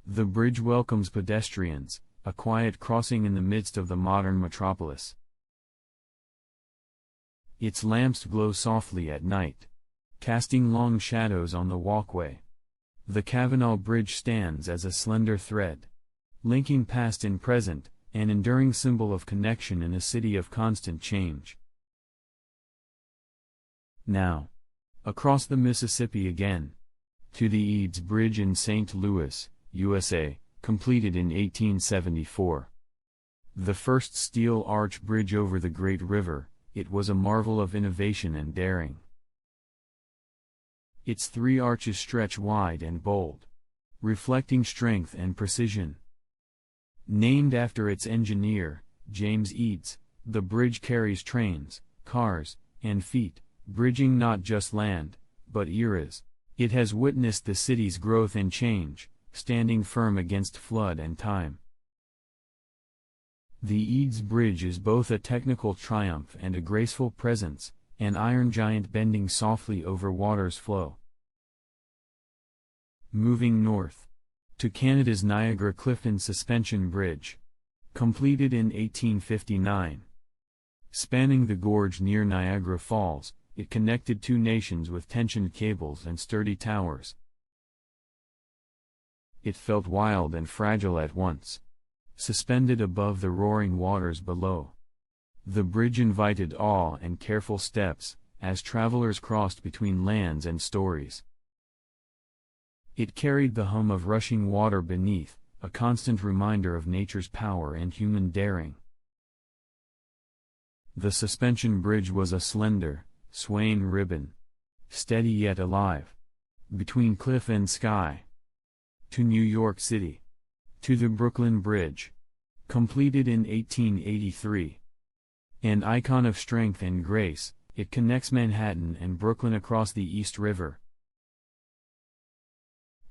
The bridge welcomes pedestrians, a quiet crossing in the midst of the modern metropolis. Its lamps glow softly at night, casting long shadows on the walkway. The Cavanagh Bridge stands as a slender thread, linking past and present, an enduring symbol of connection in a city of constant change. Now, across the Mississippi again, to the Eads Bridge in St. Louis, USA, completed in 1874. The first steel arch bridge over the Great River, it was a marvel of innovation and daring. Its 3 arches stretch wide and bold, reflecting strength and precision. Named after its engineer, James Eads, the bridge carries trains, cars, and feet, bridging not just land, but eras. It has witnessed the city's growth and change, standing firm against flood and time. The Eads Bridge is both a technical triumph and a graceful presence, an iron giant bending softly over water's flow. Moving north, to Canada's Niagara-Clifton Suspension Bridge, completed in 1859. Spanning the gorge near Niagara Falls, it connected 2 nations with tensioned cables and sturdy towers. It felt wild and fragile at once, suspended above the roaring waters below. The bridge invited awe and careful steps, as travelers crossed between lands and stories. It carried the hum of rushing water beneath, a constant reminder of nature's power and human daring. The suspension bridge was a slender, swaying ribbon, steady yet alive, between cliff and sky. To New York City, to the Brooklyn Bridge, completed in 1883. An icon of strength and grace, it connects Manhattan and Brooklyn across the East River.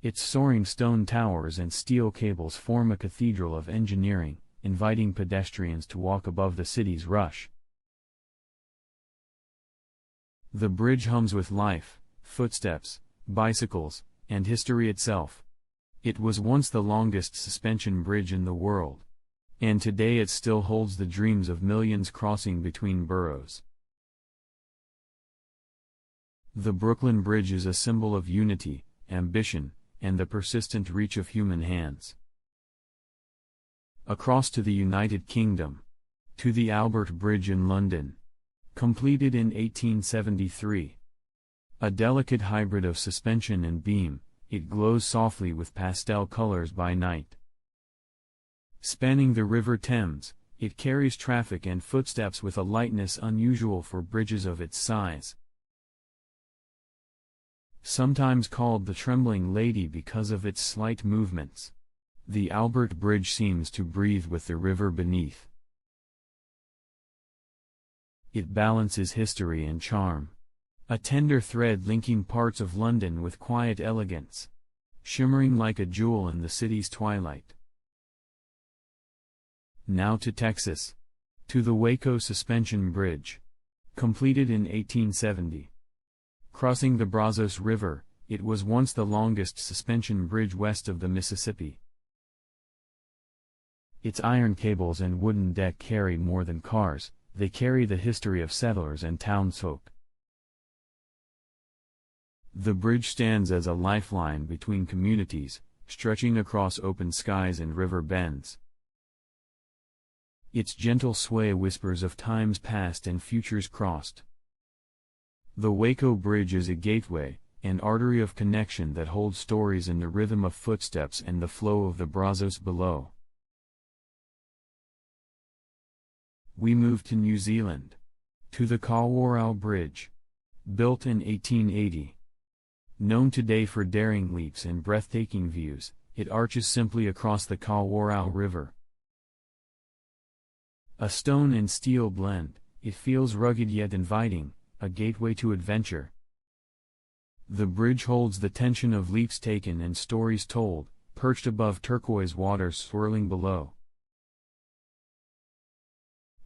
Its soaring stone towers and steel cables form a cathedral of engineering, inviting pedestrians to walk above the city's rush. The bridge hums with life, footsteps, bicycles, and history itself. It was once the longest suspension bridge in the world, and today it still holds the dreams of millions crossing between boroughs. The Brooklyn Bridge is a symbol of unity, ambition, and the persistent reach of human hands. Across to the United Kingdom, to the Albert Bridge in London, completed in 1873. A delicate hybrid of suspension and beam, it glows softly with pastel colors by night. Spanning the River Thames, it carries traffic and footsteps with a lightness unusual for bridges of its size. Sometimes called the Trembling Lady because of its slight movements, the Albert Bridge seems to breathe with the river beneath. It balances history and charm, a tender thread linking parts of London with quiet elegance, shimmering like a jewel in the city's twilight. Now to Texas, to the Waco Suspension Bridge, completed in 1870. Crossing the Brazos River, it was once the longest suspension bridge west of the Mississippi. Its iron cables and wooden deck carry more than cars, they carry the history of settlers and townsfolk. The bridge stands as a lifeline between communities, stretching across open skies and river bends. Its gentle sway whispers of times past and futures crossed. The Waco Bridge is a gateway, an artery of connection that holds stories in the rhythm of footsteps and the flow of the Brazos below. We move to New Zealand. To the Kawarau Bridge. Built in 1880. Known today for daring leaps and breathtaking views, it arches simply across the Kawarau River. A stone and steel blend, it feels rugged yet inviting, a gateway to adventure. The bridge holds the tension of leaps taken and stories told, perched above turquoise waters swirling below.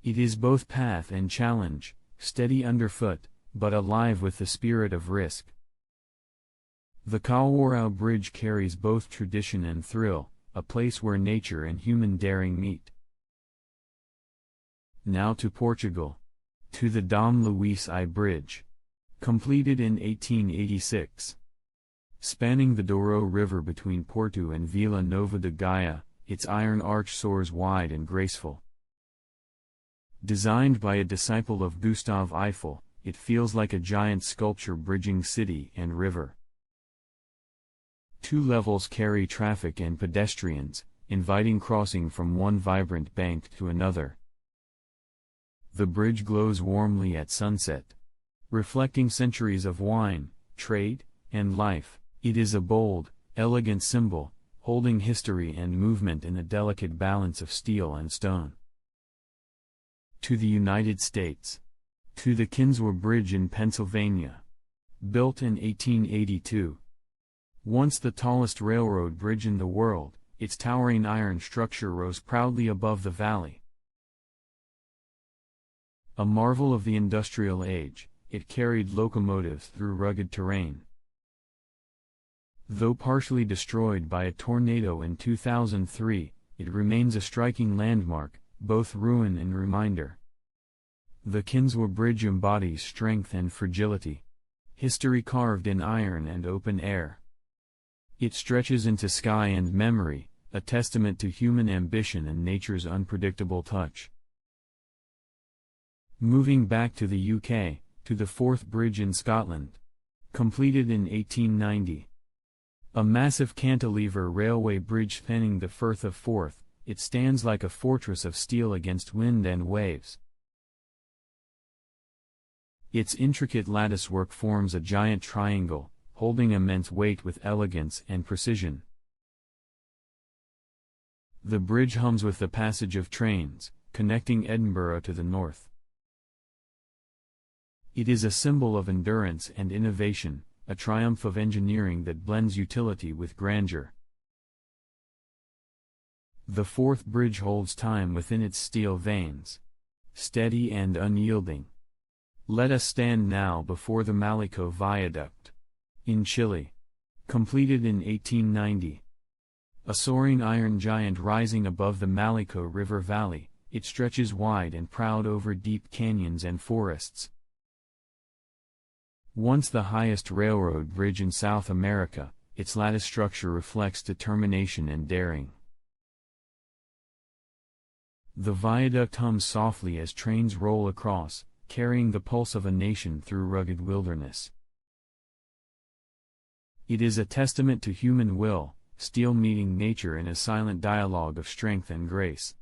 It is both path and challenge, steady underfoot, but alive with the spirit of risk. The Kawarau Bridge carries both tradition and thrill, a place where nature and human daring meet. Now to Portugal. To the Dom Luís I Bridge. Completed in 1886. Spanning the Douro River between Porto and Vila Nova de Gaia, its iron arch soars wide and graceful. Designed by a disciple of Gustave Eiffel, it feels like a giant sculpture bridging city and river. Two levels carry traffic and pedestrians, inviting crossing from one vibrant bank to another. The bridge glows warmly at sunset. Reflecting centuries of wine, trade, and life, it is a bold, elegant symbol, holding history and movement in a delicate balance of steel and stone. To the United States. To the Kinswa Bridge in Pennsylvania. Built in 1882. Once the tallest railroad bridge in the world, its towering iron structure rose proudly above the valley. A marvel of the industrial age, it carried locomotives through rugged terrain. Though partially destroyed by a tornado in 2003, it remains a striking landmark, both ruin and reminder. The Kinswa Bridge embodies strength and fragility. History carved in iron and open air. It stretches into sky and memory, a testament to human ambition and nature's unpredictable touch. Moving back to the UK, to the Forth Bridge in Scotland. Completed in 1890. A massive cantilever railway bridge spanning the Firth of Forth, it stands like a fortress of steel against wind and waves. Its intricate latticework forms a giant triangle, holding immense weight with elegance and precision. The bridge hums with the passage of trains, connecting Edinburgh to the north. It is a symbol of endurance and innovation, a triumph of engineering that blends utility with grandeur. The Forth Bridge holds time within its steel veins. Steady and unyielding. Let us stand now before the Malico Viaduct. In Chile. Completed in 1890. A soaring iron giant rising above the Malico River Valley, it stretches wide and proud over deep canyons and forests. Once the highest railroad bridge in South America, its lattice structure reflects determination and daring. The viaduct hums softly as trains roll across, carrying the pulse of a nation through rugged wilderness. It is a testament to human will, steel meeting nature in a silent dialogue of strength and grace.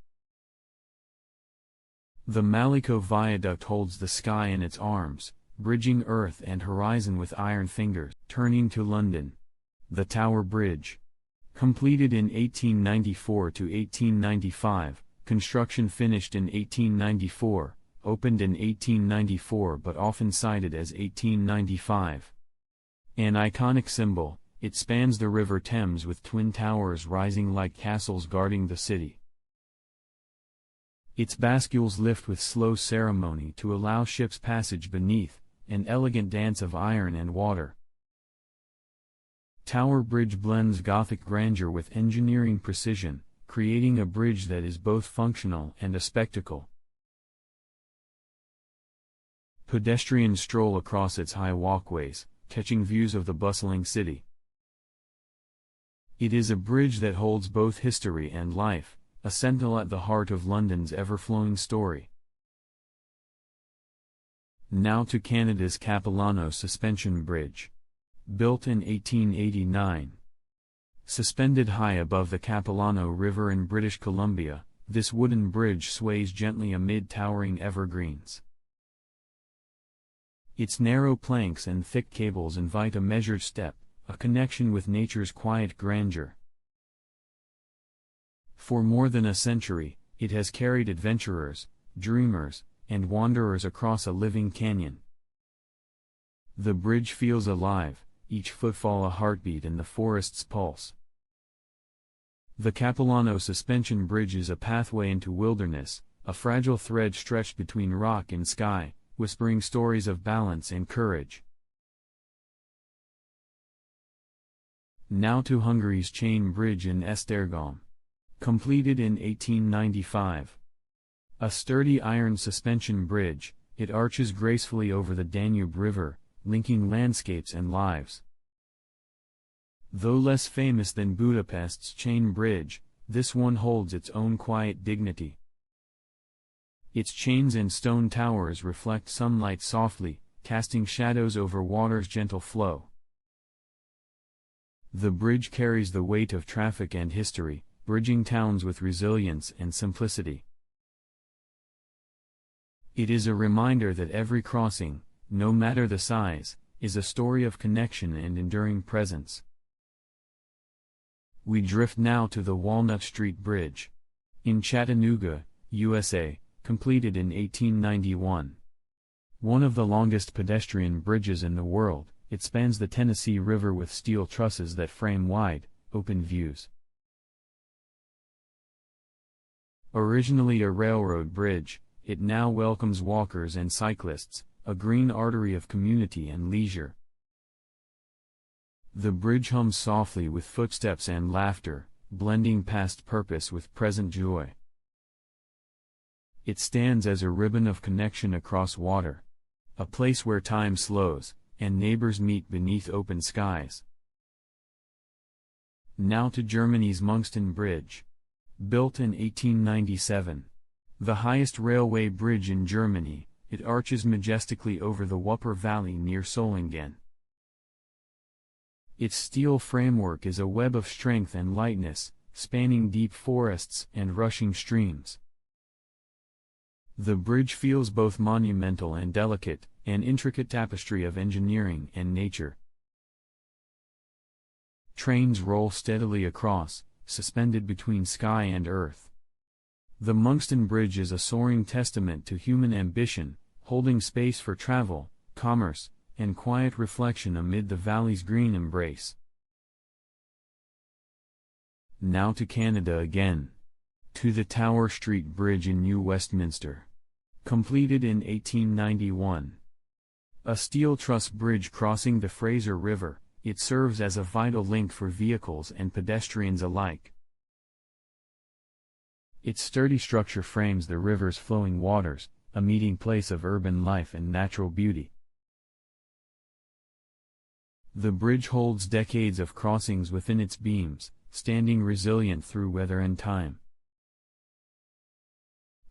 The Malico Viaduct holds the sky in its arms, bridging earth and horizon with iron fingers. Turning to London. The Tower Bridge. Completed in 1894 to 1895, construction finished in 1894, opened in 1894 but often cited as 1895. An iconic symbol, it spans the River Thames with twin towers rising like castles guarding the city. Its bascules lift with slow ceremony to allow ships passage beneath, an elegant dance of iron and water. Tower Bridge blends Gothic grandeur with engineering precision, creating a bridge that is both functional and a spectacle. Pedestrians stroll across its high walkways, catching views of the bustling city. It is a bridge that holds both history and life, a sentinel at the heart of London's ever-flowing story. Now to Canada's Capilano Suspension Bridge. Built in 1889. Suspended high above the Capilano River in British Columbia, this wooden bridge sways gently amid towering evergreens. Its narrow planks and thick cables invite a measured step, a connection with nature's quiet grandeur. For more than a century, it has carried adventurers, dreamers, and wanderers across a living canyon. The bridge feels alive, each footfall a heartbeat in the forest's pulse. The Capilano Suspension Bridge is a pathway into wilderness, a fragile thread stretched between rock and sky, whispering stories of balance and courage. Now to Hungary's Chain Bridge in Esztergom. Completed in 1895. A sturdy iron suspension bridge, it arches gracefully over the Danube River, linking landscapes and lives. Though less famous than Budapest's Chain Bridge, this one holds its own quiet dignity. Its chains and stone towers reflect sunlight softly, casting shadows over water's gentle flow. The bridge carries the weight of traffic and history, bridging towns with resilience and simplicity. It is a reminder that every crossing, no matter the size, is a story of connection and enduring presence. We drift now to the Walnut Street Bridge. In Chattanooga, USA, completed in 1891. One of the longest pedestrian bridges in the world, it spans the Tennessee River with steel trusses that frame wide, open views. Originally a railroad bridge, it now welcomes walkers and cyclists, a green artery of community and leisure. The bridge hums softly with footsteps and laughter, blending past purpose with present joy. It stands as a ribbon of connection across water, a place where time slows, and neighbors meet beneath open skies. Now to Germany's Mungsten Bridge. Built in 1897. The highest railway bridge in Germany, it arches majestically over the Wupper Valley near Solingen. Its steel framework is a web of strength and lightness, spanning deep forests and rushing streams. The bridge feels both monumental and delicate, an intricate tapestry of engineering and nature. Trains roll steadily across, suspended between sky and earth. The Mungsten Bridge is a soaring testament to human ambition, holding space for travel, commerce, and quiet reflection amid the valley's green embrace. Now to Canada again. To the Tower Street Bridge in New Westminster. Completed in 1891. A steel truss bridge crossing the Fraser River, it serves as a vital link for vehicles and pedestrians alike. Its sturdy structure frames the river's flowing waters, a meeting place of urban life and natural beauty. The bridge holds decades of crossings within its beams, standing resilient through weather and time.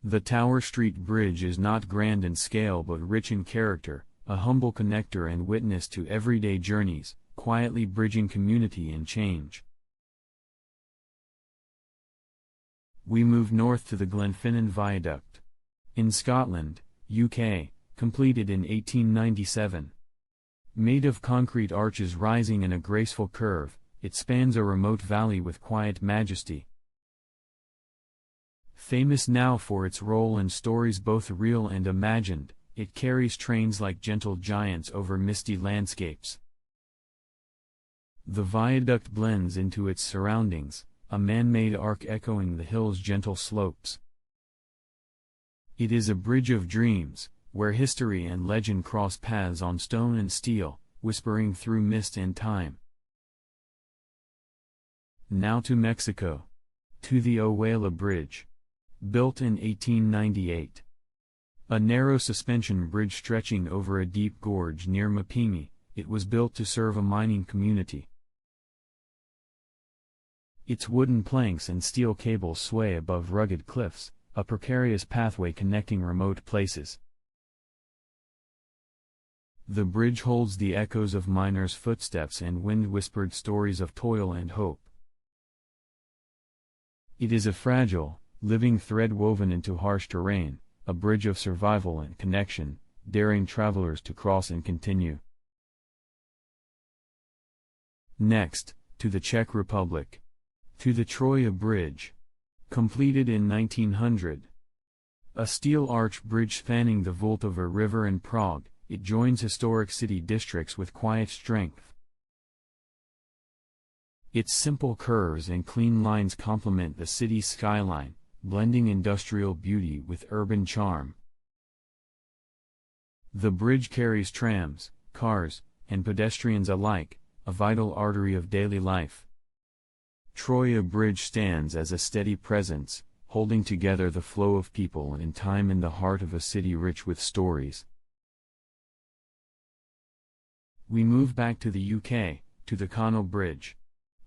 The Tower Street Bridge is not grand in scale but rich in character, a humble connector and witness to everyday journeys, quietly bridging community and change. We move north to the Glenfinnan Viaduct. In Scotland, UK, completed in 1897. Made of concrete arches rising in a graceful curve, it spans a remote valley with quiet majesty. Famous now for its role in stories both real and imagined, it carries trains like gentle giants over misty landscapes. The viaduct blends into its surroundings, a man-made arc echoing the hill's gentle slopes. It is a bridge of dreams, where history and legend cross paths on stone and steel, whispering through mist and time. Now to Mexico. To the Ohuela Bridge. Built in 1898. A narrow suspension bridge stretching over a deep gorge near Mapimi, it was built to serve a mining community. Its wooden planks and steel cables sway above rugged cliffs, a precarious pathway connecting remote places. The bridge holds the echoes of miners' footsteps and wind-whispered stories of toil and hope. It is a fragile, living thread woven into harsh terrain, a bridge of survival and connection, daring travelers to cross and continue. Next, to the Czech Republic. To the Troja Bridge. Completed in 1900. A steel arch bridge spanning the Vltava River in Prague, it joins historic city districts with quiet strength. Its simple curves and clean lines complement the city's skyline, blending industrial beauty with urban charm. The bridge carries trams, cars, and pedestrians alike, a vital artery of daily life. Troja Bridge stands as a steady presence, holding together the flow of people and time in the heart of a city rich with stories. We move back to the UK, to the Connell Bridge.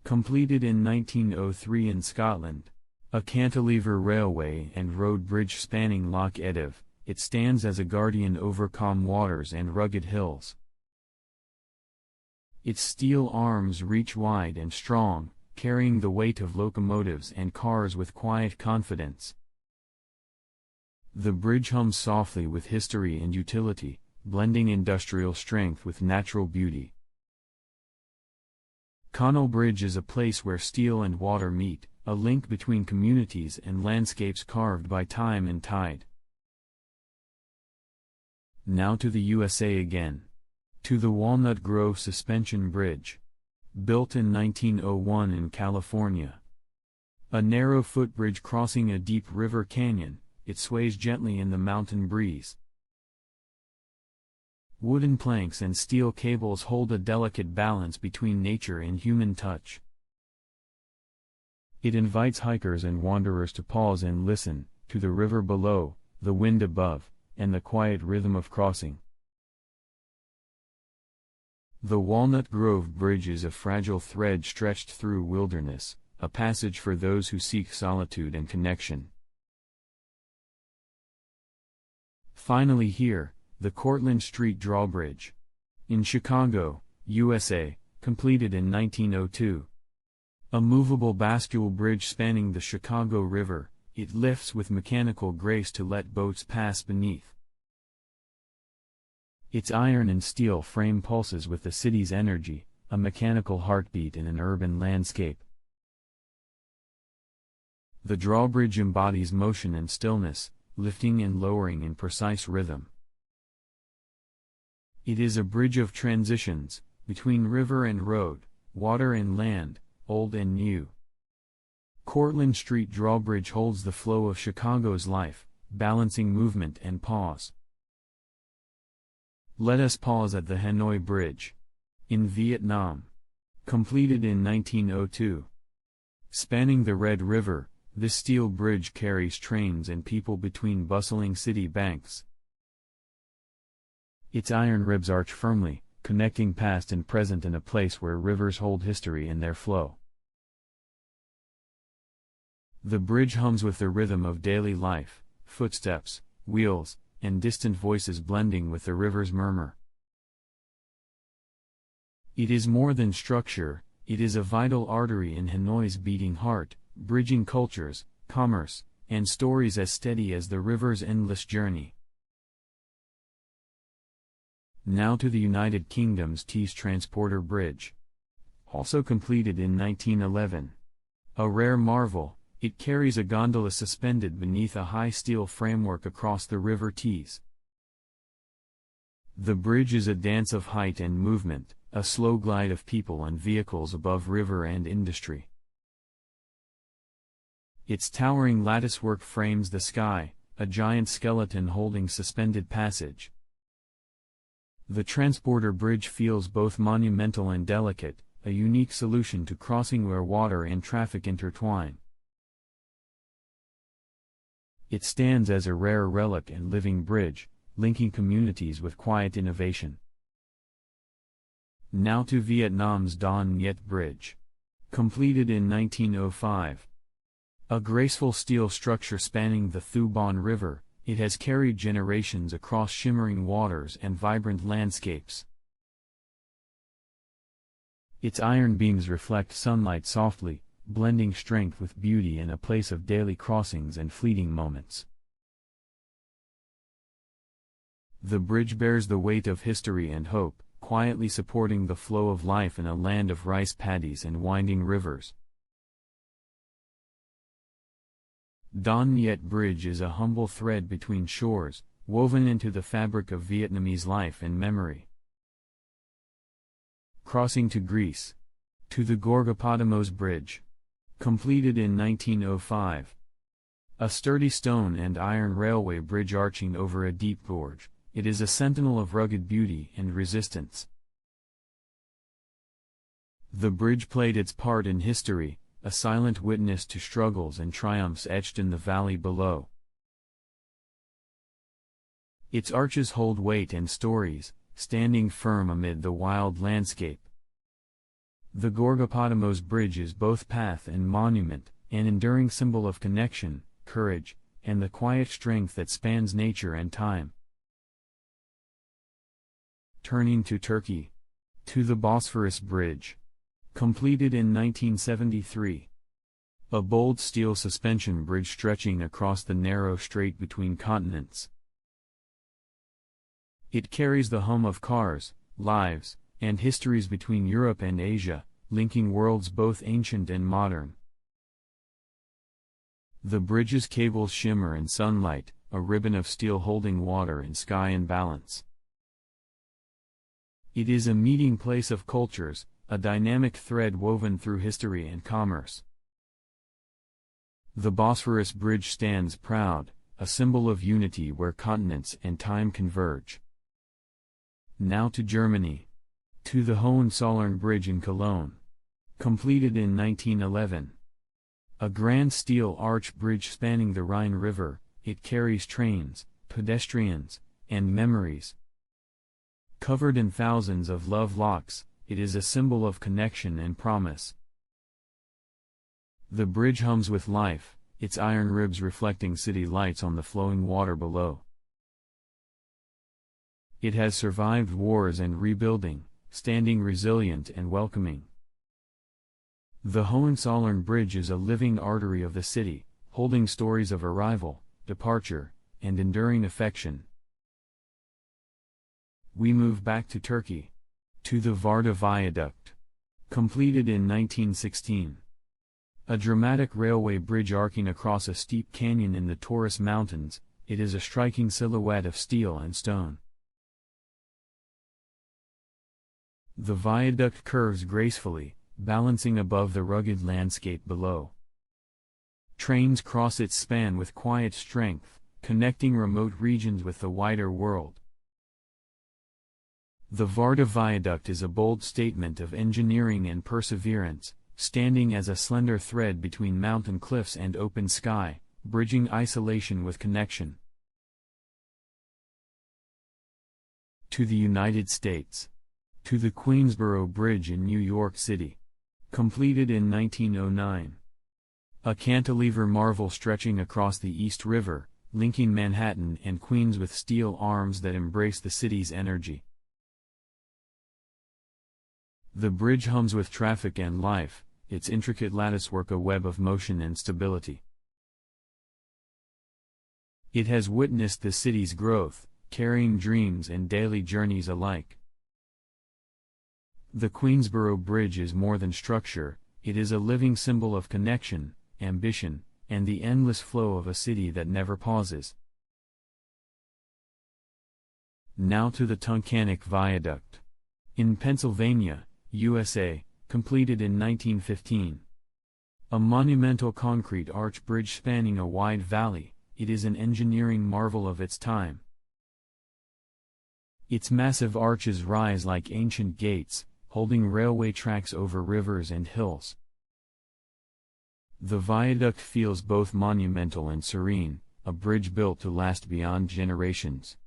Completed in 1903 in Scotland. A cantilever railway and road bridge spanning Loch Etive, it stands as a guardian over calm waters and rugged hills. Its steel arms reach wide and strong, carrying the weight of locomotives and cars with quiet confidence. The bridge hums softly with history and utility, blending industrial strength with natural beauty. Connell Bridge is a place where steel and water meet, a link between communities and landscapes carved by time and tide. Now to the USA again. To the Walnut Grove Suspension Bridge. Built in 1901 in California. A narrow footbridge crossing a deep river canyon, it sways gently in the mountain breeze. Wooden planks and steel cables hold a delicate balance between nature and human touch. It invites hikers and wanderers to pause and listen, to the river below, the wind above, and the quiet rhythm of crossing. The Walnut Grove Bridge is a fragile thread stretched through wilderness, a passage for those who seek solitude and connection. Finally here, the Cortlandt Street Drawbridge. In Chicago, USA, completed in 1902. A movable bascule bridge spanning the Chicago River, it lifts with mechanical grace to let boats pass beneath. Its iron and steel frame pulses with the city's energy, a mechanical heartbeat in an urban landscape. The drawbridge embodies motion and stillness, lifting and lowering in precise rhythm. It is a bridge of transitions, between river and road, water and land, old and new. Cortlandt Street Drawbridge holds the flow of Chicago's life, balancing movement and pause. Let us pause at the Hanoi Bridge. In Vietnam. Completed in 1902. Spanning the Red River, this steel bridge carries trains and people between bustling city banks. Its iron ribs arch firmly, connecting past and present in a place where rivers hold history in their flow. The bridge hums with the rhythm of daily life, footsteps, wheels, and distant voices blending with the river's murmur. It is more than structure, it is a vital artery in Hanoi's beating heart, bridging cultures, commerce, and stories as steady as the river's endless journey. Now to the United Kingdom's Tees Transporter Bridge. Also completed in 1911. A rare marvel, it carries a gondola suspended beneath a high steel framework across the River Tees. The bridge is a dance of height and movement, a slow glide of people and vehicles above river and industry. Its towering latticework frames the sky, a giant skeleton holding suspended passage. The transporter bridge feels both monumental and delicate, a unique solution to crossing where water and traffic intertwine. It stands as a rare relic and living bridge, linking communities with quiet innovation. Now to Vietnam's Don Nhiet Bridge. Completed in 1905. A graceful steel structure spanning the Thu Bon River, It has carried generations across shimmering waters and vibrant landscapes. Its iron beams reflect sunlight softly, blending strength with beauty in a place of daily crossings and fleeting moments. The bridge bears the weight of history and hope, quietly supporting the flow of life in a land of rice paddies and winding rivers. Don Niet Bridge is a humble thread between shores, woven into the fabric of Vietnamese life and memory. Crossing to Greece. To the Gorgopotamos Bridge. Completed in 1905. A sturdy stone and iron railway bridge arching over a deep gorge, it is a sentinel of rugged beauty and resistance. The bridge played its part in history, a silent witness to struggles and triumphs etched in the valley below. Its arches hold weight and stories, standing firm amid the wild landscape. The Gorgopotamos Bridge is both path and monument, an enduring symbol of connection, courage, and the quiet strength that spans nature and time. Turning to Turkey. To the Bosphorus Bridge. Completed in 1973. A bold steel suspension bridge stretching across the narrow strait between continents. It carries the hum of cars, lives, and histories between Europe and Asia, linking worlds both ancient and modern. The bridge's cables shimmer in sunlight, a ribbon of steel holding water and sky in balance. It is a meeting place of cultures, a dynamic thread woven through history and commerce. The Bosphorus Bridge stands proud, a symbol of unity where continents and time converge. Now to Germany. To the Hohenzollern Bridge in Cologne. Completed in 1911. A grand steel arch bridge spanning the Rhine River, it carries trains, pedestrians, and memories. Covered in thousands of love locks, it is a symbol of connection and promise. The bridge hums with life, its iron ribs reflecting city lights on the flowing water below. It has survived wars and rebuilding, standing resilient and welcoming. The Hohenzollern Bridge is a living artery of the city, holding stories of arrival, departure, and enduring affection. We move back to Turkey. To the Varda Viaduct. Completed in 1916. A dramatic railway bridge arcing across a steep canyon in the Taurus Mountains, it is a striking silhouette of steel and stone. The viaduct curves gracefully, balancing above the rugged landscape below. Trains cross its span with quiet strength, connecting remote regions with the wider world. The Varda Viaduct is a bold statement of engineering and perseverance, standing as a slender thread between mountain cliffs and open sky, bridging isolation with connection. To the United States. To the Queensboro Bridge in New York City. Completed in 1909. A cantilever marvel stretching across the East River, linking Manhattan and Queens with steel arms that embrace the city's energy. The bridge hums with traffic and life, its intricate latticework a web of motion and stability. It has witnessed the city's growth, carrying dreams and daily journeys alike. The Queensboro Bridge is more than structure, it is a living symbol of connection, ambition, and the endless flow of a city that never pauses. Now to the Tunkhannock Viaduct. In Pennsylvania, USA, completed in 1915. A monumental concrete arch bridge spanning a wide valley, it is an engineering marvel of its time. Its massive arches rise like ancient gates, holding railway tracks over rivers and hills. The viaduct feels both monumental and serene, a bridge built to last beyond generations.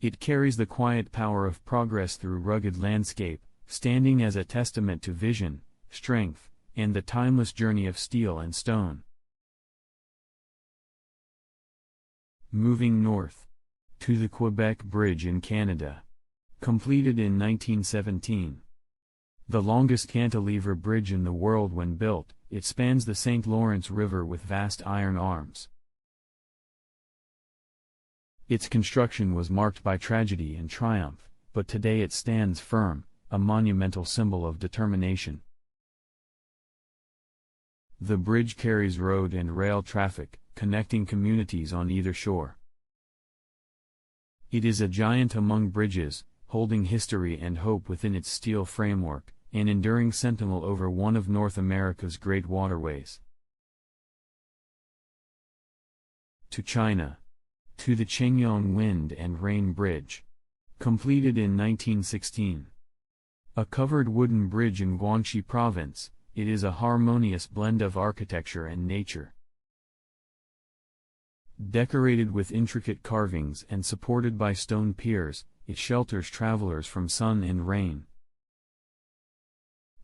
It carries the quiet power of progress through rugged landscape, standing as a testament to vision, strength, and the timeless journey of steel and stone. Moving north. To the Quebec Bridge in Canada. Completed in 1917. The longest cantilever bridge in the world when built, it spans the St. Lawrence River with vast iron arms. Its construction was marked by tragedy and triumph, but today it stands firm, a monumental symbol of determination. The bridge carries road and rail traffic, connecting communities on either shore. It is a giant among bridges, holding history and hope within its steel framework, an enduring sentinel over one of North America's great waterways. To China. To the Qingyong Wind and Rain Bridge. Completed in 1916. A covered wooden bridge in Guangxi Province, it is a harmonious blend of architecture and nature. Decorated with intricate carvings and supported by stone piers, it shelters travelers from sun and rain.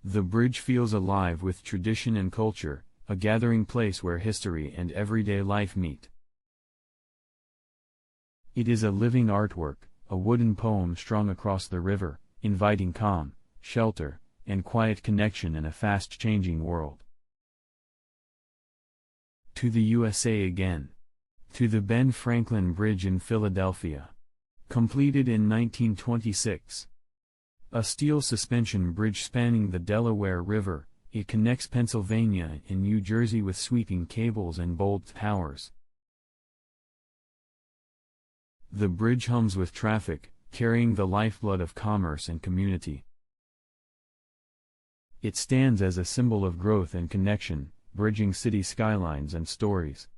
The bridge feels alive with tradition and culture, a gathering place where history and everyday life meet. It is a living artwork, a wooden poem strung across the river, inviting calm, shelter, and quiet connection in a fast-changing world. To the USA again. To the Ben Franklin Bridge in Philadelphia. Completed in 1926. A steel suspension bridge spanning the Delaware River, it connects Pennsylvania and New Jersey with sweeping cables and bold towers. The bridge hums with traffic, carrying the lifeblood of commerce and community. It stands as a symbol of growth and connection, bridging city skylines and stories.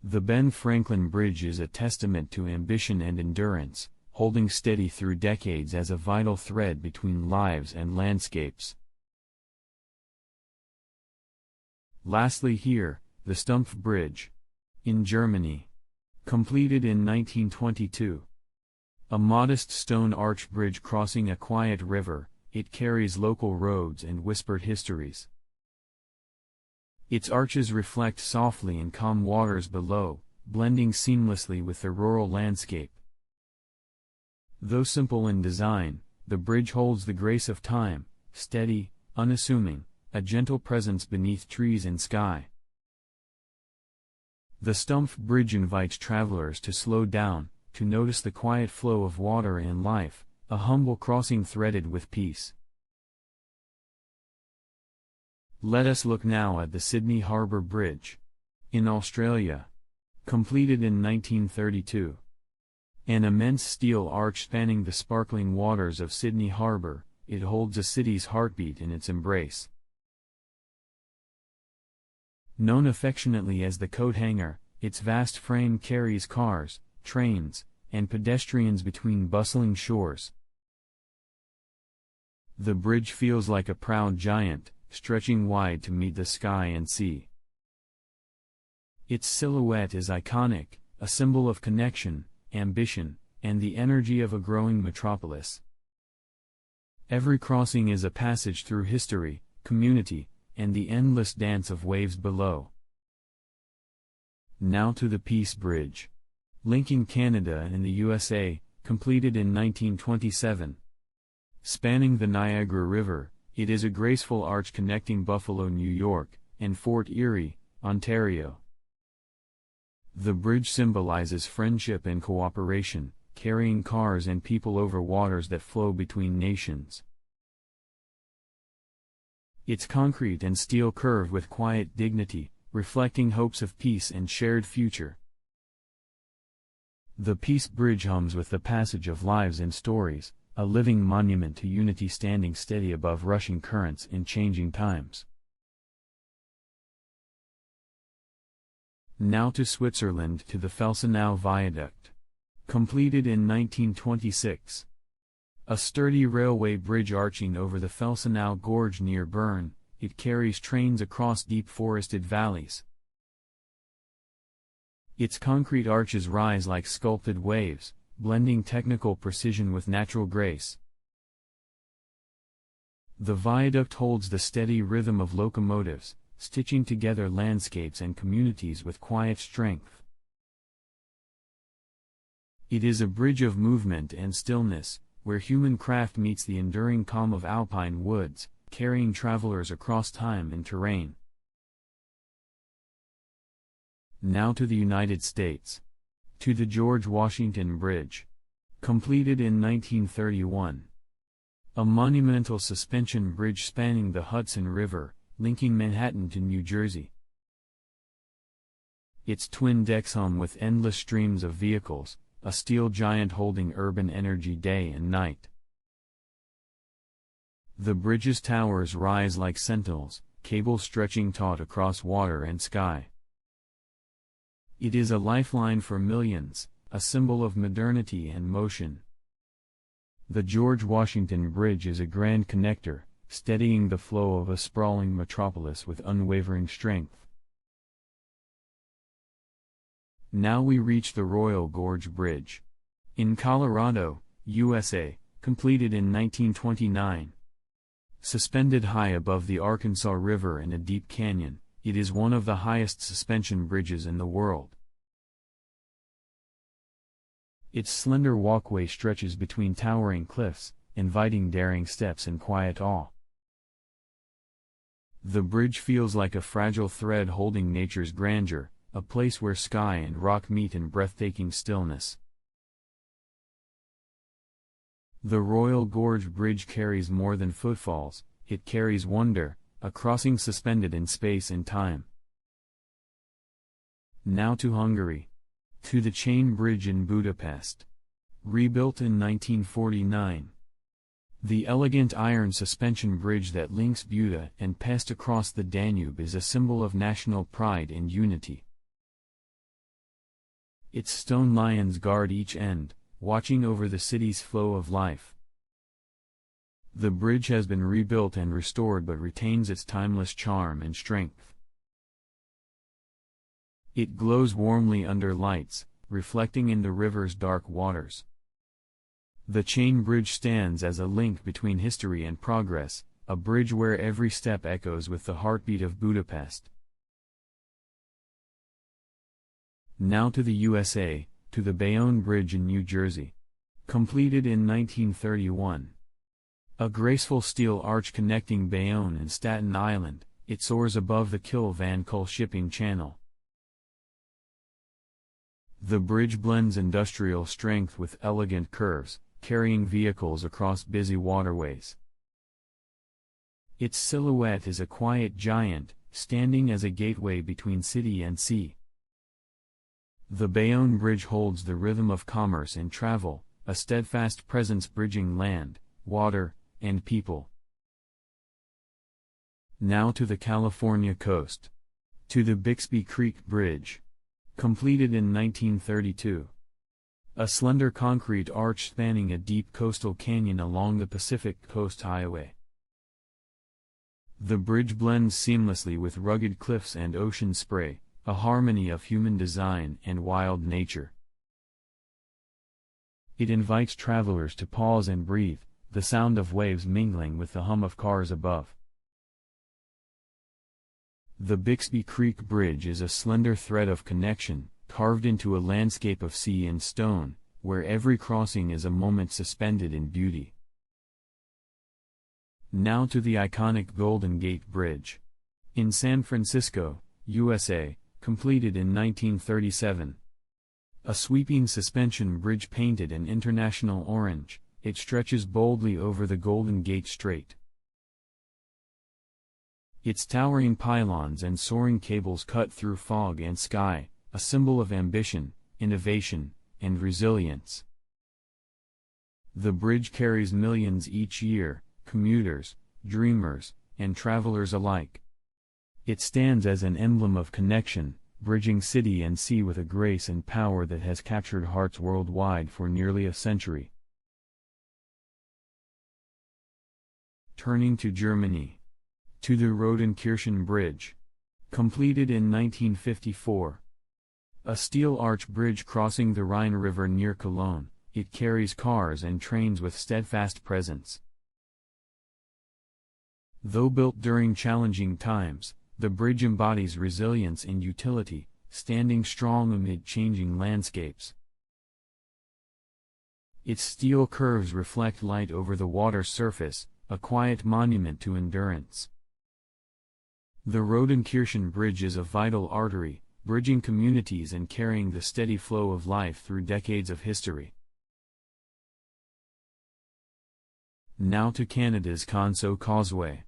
The Ben Franklin Bridge is a testament to ambition and endurance, holding steady through decades as a vital thread between lives and landscapes. Lastly here, the Stumpf Bridge. In Germany. Completed in 1922. A modest stone arch bridge crossing a quiet river, it carries local roads and whispered histories. Its arches reflect softly in calm waters below, blending seamlessly with the rural landscape. Though simple in design, the bridge holds the grace of time, steady, unassuming, a gentle presence beneath trees and sky. The Stumpf Bridge invites travelers to slow down, to notice the quiet flow of water and life, a humble crossing threaded with peace. Let us look now at the Sydney Harbour Bridge. In Australia. Completed in 1932. An immense steel arch spanning the sparkling waters of Sydney Harbour, it holds a city's heartbeat in its embrace. Known affectionately as the coat hanger, its vast frame carries cars, trains, and pedestrians between bustling shores. The bridge feels like a proud giant, stretching wide to meet the sky and sea. Its silhouette is iconic, a symbol of connection, ambition, and the energy of a growing metropolis. Every crossing is a passage through history, community, and the endless dance of waves below. Now to the Peace Bridge. Linking Canada and the USA, completed in 1927. Spanning the Niagara River, it is a graceful arch connecting Buffalo, New York, and Fort Erie, Ontario. The bridge symbolizes friendship and cooperation, carrying cars and people over waters that flow between nations. Its concrete and steel curve with quiet dignity, reflecting hopes of peace and shared future. The Peace Bridge hums with the passage of lives and stories, a living monument to unity standing steady above rushing currents in changing times. Now to Switzerland, to the Felsenau Viaduct. Completed in 1926. A sturdy railway bridge arching over the Felsenau Gorge near Bern, it carries trains across deep forested valleys. Its concrete arches rise like sculpted waves, blending technical precision with natural grace. The viaduct holds the steady rhythm of locomotives, stitching together landscapes and communities with quiet strength. It is a bridge of movement and stillness, where human craft meets the enduring calm of alpine woods, carrying travelers across time and terrain. Now to the United States. To the George Washington Bridge. Completed in 1931. A monumental suspension bridge spanning the Hudson River, linking Manhattan to New Jersey. Its twin decks hum with endless streams of vehicles, a steel giant holding urban energy day and night. The bridge's towers rise like sentinels, cables stretching taut across water and sky. It is a lifeline for millions, a symbol of modernity and motion. The George Washington Bridge is a grand connector, steadying the flow of a sprawling metropolis with unwavering strength. Now we reach the Royal Gorge Bridge. In Colorado, USA, completed in 1929. Suspended high above the Arkansas River in a deep canyon, it is one of the highest suspension bridges in the world. Its slender walkway stretches between towering cliffs, inviting daring steps and quiet awe. The bridge feels like a fragile thread holding nature's grandeur, a place where sky and rock meet in breathtaking stillness. The Royal Gorge Bridge carries more than footfalls, it carries wonder, a crossing suspended in space and time. Now to Hungary. To the Chain Bridge in Budapest. Rebuilt in 1949. The elegant iron suspension bridge that links Buda and Pest across the Danube is a symbol of national pride and unity. Its stone lions guard each end, watching over the city's flow of life. The bridge has been rebuilt and restored but retains its timeless charm and strength. It glows warmly under lights, reflecting in the river's dark waters. The Chain Bridge stands as a link between history and progress, a bridge where every step echoes with the heartbeat of Budapest. Now to the USA, to the Bayonne Bridge in New Jersey. Completed in 1931. A graceful steel arch connecting Bayonne and Staten Island, it soars above the Kill Van Kull shipping channel. The bridge blends industrial strength with elegant curves, carrying vehicles across busy waterways. Its silhouette is a quiet giant, standing as a gateway between city and sea. The Bayonne Bridge holds the rhythm of commerce and travel, a steadfast presence bridging land, water, and people. Now to the California coast. To the Bixby Creek Bridge. Completed in 1932. A slender concrete arch spanning a deep coastal canyon along the Pacific Coast Highway. The bridge blends seamlessly with rugged cliffs and ocean spray, a harmony of human design and wild nature. It invites travelers to pause and breathe, the sound of waves mingling with the hum of cars above. The Bixby Creek Bridge is a slender thread of connection, carved into a landscape of sea and stone, where every crossing is a moment suspended in beauty. Now to the iconic Golden Gate Bridge. In San Francisco, USA, completed in 1937. A sweeping suspension bridge painted an international orange, it stretches boldly over the Golden Gate Strait. Its towering pylons and soaring cables cut through fog and sky, a symbol of ambition, innovation, and resilience. The bridge carries millions each year, commuters, dreamers, and travelers alike. It stands as an emblem of connection, bridging city and sea with a grace and power that has captured hearts worldwide for nearly a century. Turning to Germany. To the Rodenkirchen Bridge. Completed in 1954. A steel arch bridge crossing the Rhine River near Cologne, it carries cars and trains with steadfast presence. Though built during challenging times, the bridge embodies resilience and utility, standing strong amid changing landscapes. Its steel curves reflect light over the water's surface, a quiet monument to endurance. The Rodenkirchen Bridge is a vital artery, bridging communities and carrying the steady flow of life through decades of history. Now to Canada's Conseil Causeway.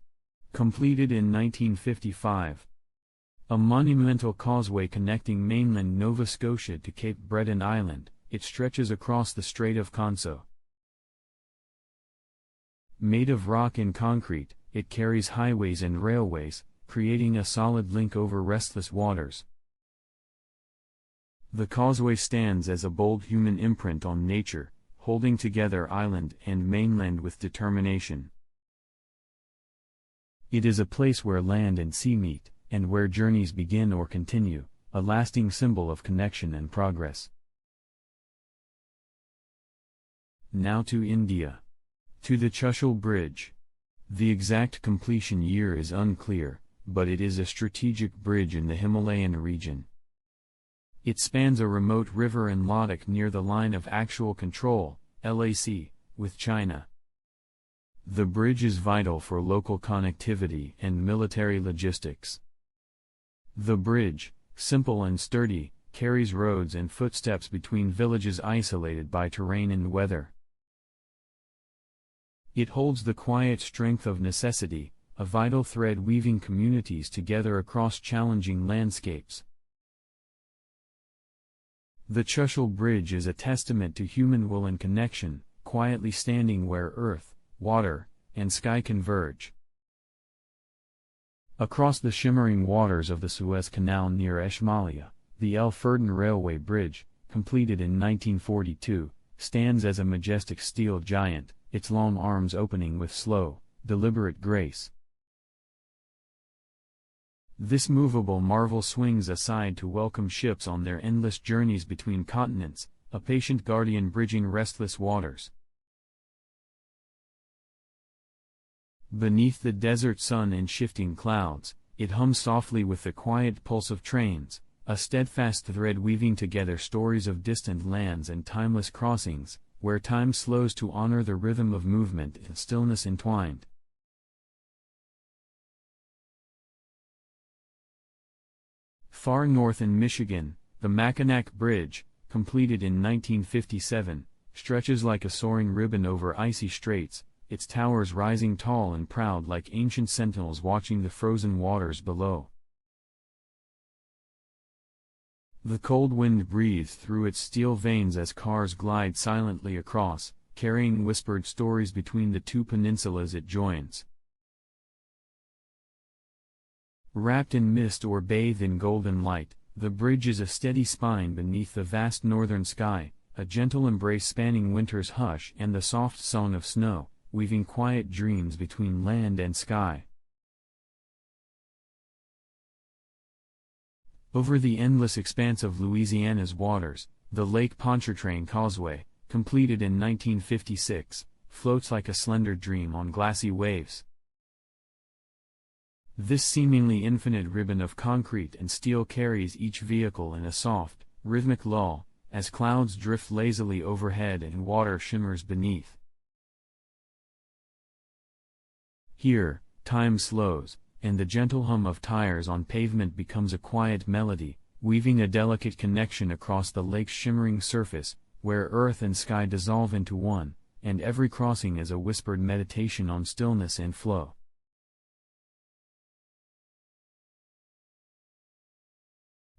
Completed in 1955. A monumental causeway connecting mainland Nova Scotia to Cape Breton Island, it stretches across the Strait of Conseil. Made of rock and concrete, it carries highways and railways, creating a solid link over restless waters. The causeway stands as a bold human imprint on nature, holding together island and mainland with determination. It is a place where land and sea meet, and where journeys begin or continue, a lasting symbol of connection and progress. Now to India. To the Chushul Bridge. The exact completion year is unclear, but it is a strategic bridge in the Himalayan region. It spans a remote river in Ladakh near the line of actual control, LAC, with China. The bridge is vital for local connectivity and military logistics. The bridge, simple and sturdy, carries roads and footsteps between villages isolated by terrain and weather. It holds the quiet strength of necessity, a vital thread weaving communities together across challenging landscapes. The Chushul Bridge is a testament to human will and connection, quietly standing where earth, water, and sky converge. Across the shimmering waters of the Suez Canal near Esmalia, the El Ferdan Railway Bridge, completed in 1942, stands as a majestic steel giant, its long arms opening with slow, deliberate grace. This movable marvel swings aside to welcome ships on their endless journeys between continents, a patient guardian bridging restless waters. Beneath the desert sun and shifting clouds, it hums softly with the quiet pulse of trains, a steadfast thread weaving together stories of distant lands and timeless crossings, where time slows to honor the rhythm of movement and stillness entwined. Far north in Michigan, the Mackinac Bridge, completed in 1957, stretches like a soaring ribbon over icy straits, its towers rising tall and proud like ancient sentinels watching the frozen waters below. The cold wind breathes through its steel veins as cars glide silently across, carrying whispered stories between the two peninsulas it joins. Wrapped in mist or bathed in golden light, the bridge is a steady spine beneath the vast northern sky, a gentle embrace spanning winter's hush and the soft song of snow, weaving quiet dreams between land and sky. Over the endless expanse of Louisiana's waters, the Lake Pontchartrain Causeway, completed in 1956, floats like a slender dream on glassy waves. This seemingly infinite ribbon of concrete and steel carries each vehicle in a soft, rhythmic lull, as clouds drift lazily overhead and water shimmers beneath. Here, time slows, and the gentle hum of tires on pavement becomes a quiet melody, weaving a delicate connection across the lake's shimmering surface, where earth and sky dissolve into one, and every crossing is a whispered meditation on stillness and flow.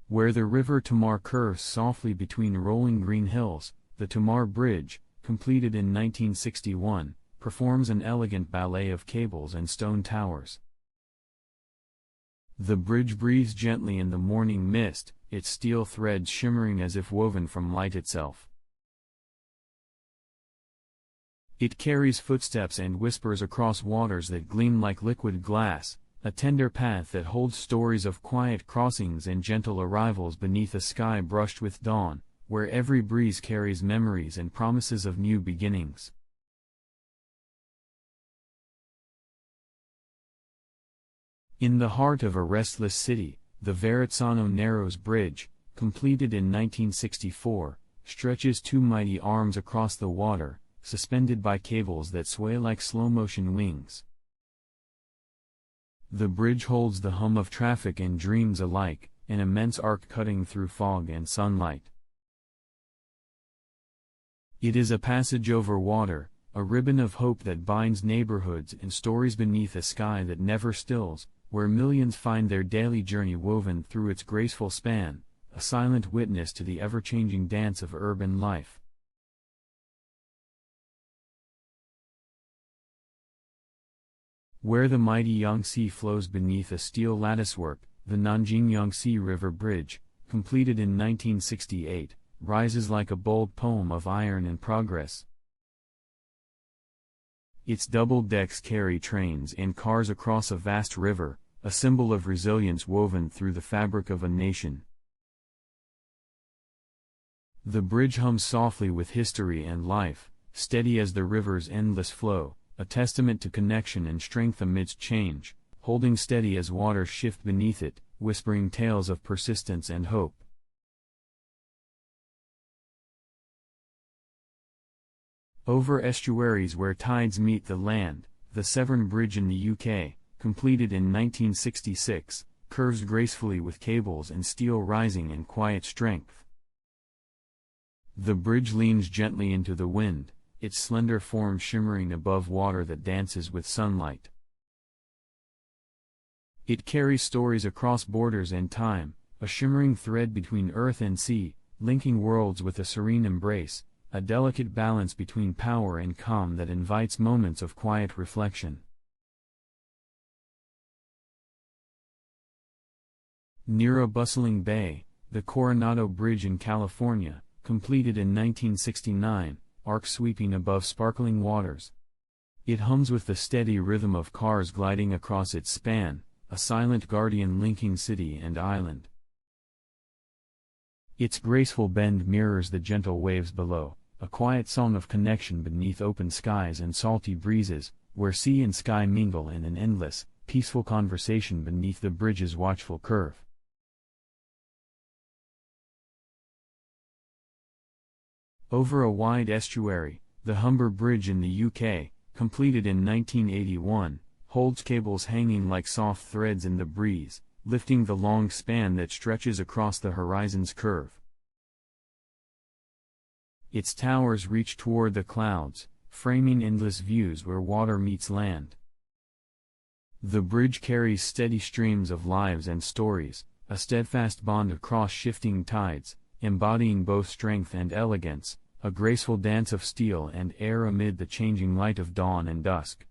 Where the river Tamar curves softly between rolling green hills, the Tamar Bridge, completed in 1961, performs an elegant ballet of cables and stone towers. The bridge breathes gently in the morning mist, its steel threads shimmering as if woven from light itself. It carries footsteps and whispers across waters that gleam like liquid glass, a tender path that holds stories of quiet crossings and gentle arrivals beneath a sky brushed with dawn, where every breeze carries memories and promises of new beginnings. In the heart of a restless city, the Verrazzano Narrows Bridge, completed in 1964, stretches two mighty arms across the water, suspended by cables that sway like slow-motion wings. The bridge holds the hum of traffic and dreams alike, an immense arc cutting through fog and sunlight. It is a passage over water, a ribbon of hope that binds neighborhoods and stories beneath a sky that never stills, where millions find their daily journey woven through its graceful span, a silent witness to the ever-changing dance of urban life. Where the mighty Yangtze flows beneath a steel latticework, the Nanjing Yangtze River Bridge, completed in 1968, rises like a bold poem of iron and progress. Its double decks carry trains and cars across a vast river, a symbol of resilience woven through the fabric of a nation. The bridge hums softly with history and life, steady as the river's endless flow, a testament to connection and strength amidst change, holding steady as waters shift beneath it, whispering tales of persistence and hope. Over estuaries where tides meet the land, the Severn Bridge in the UK, completed in 1966, curves gracefully with cables and steel rising in quiet strength. The bridge leans gently into the wind, its slender form shimmering above water that dances with sunlight. It carries stories across borders and time, a shimmering thread between earth and sea, linking worlds with a serene embrace, a delicate balance between power and calm that invites moments of quiet reflection. Near a bustling bay, the Coronado Bridge in California, completed in 1969, arcs sweeping above sparkling waters. It hums with the steady rhythm of cars gliding across its span, a silent guardian linking city and island. Its graceful bend mirrors the gentle waves below, a quiet song of connection beneath open skies and salty breezes, where sea and sky mingle in an endless, peaceful conversation beneath the bridge's watchful curve. Over a wide estuary, the Humber Bridge in the UK, completed in 1981, holds cables hanging like soft threads in the breeze, lifting the long span that stretches across the horizon's curve. Its towers reach toward the clouds, framing endless views where water meets land. The bridge carries steady streams of lives and stories, a steadfast bond across shifting tides, embodying both strength and elegance, a graceful dance of steel and air amid the changing light of dawn and dusk.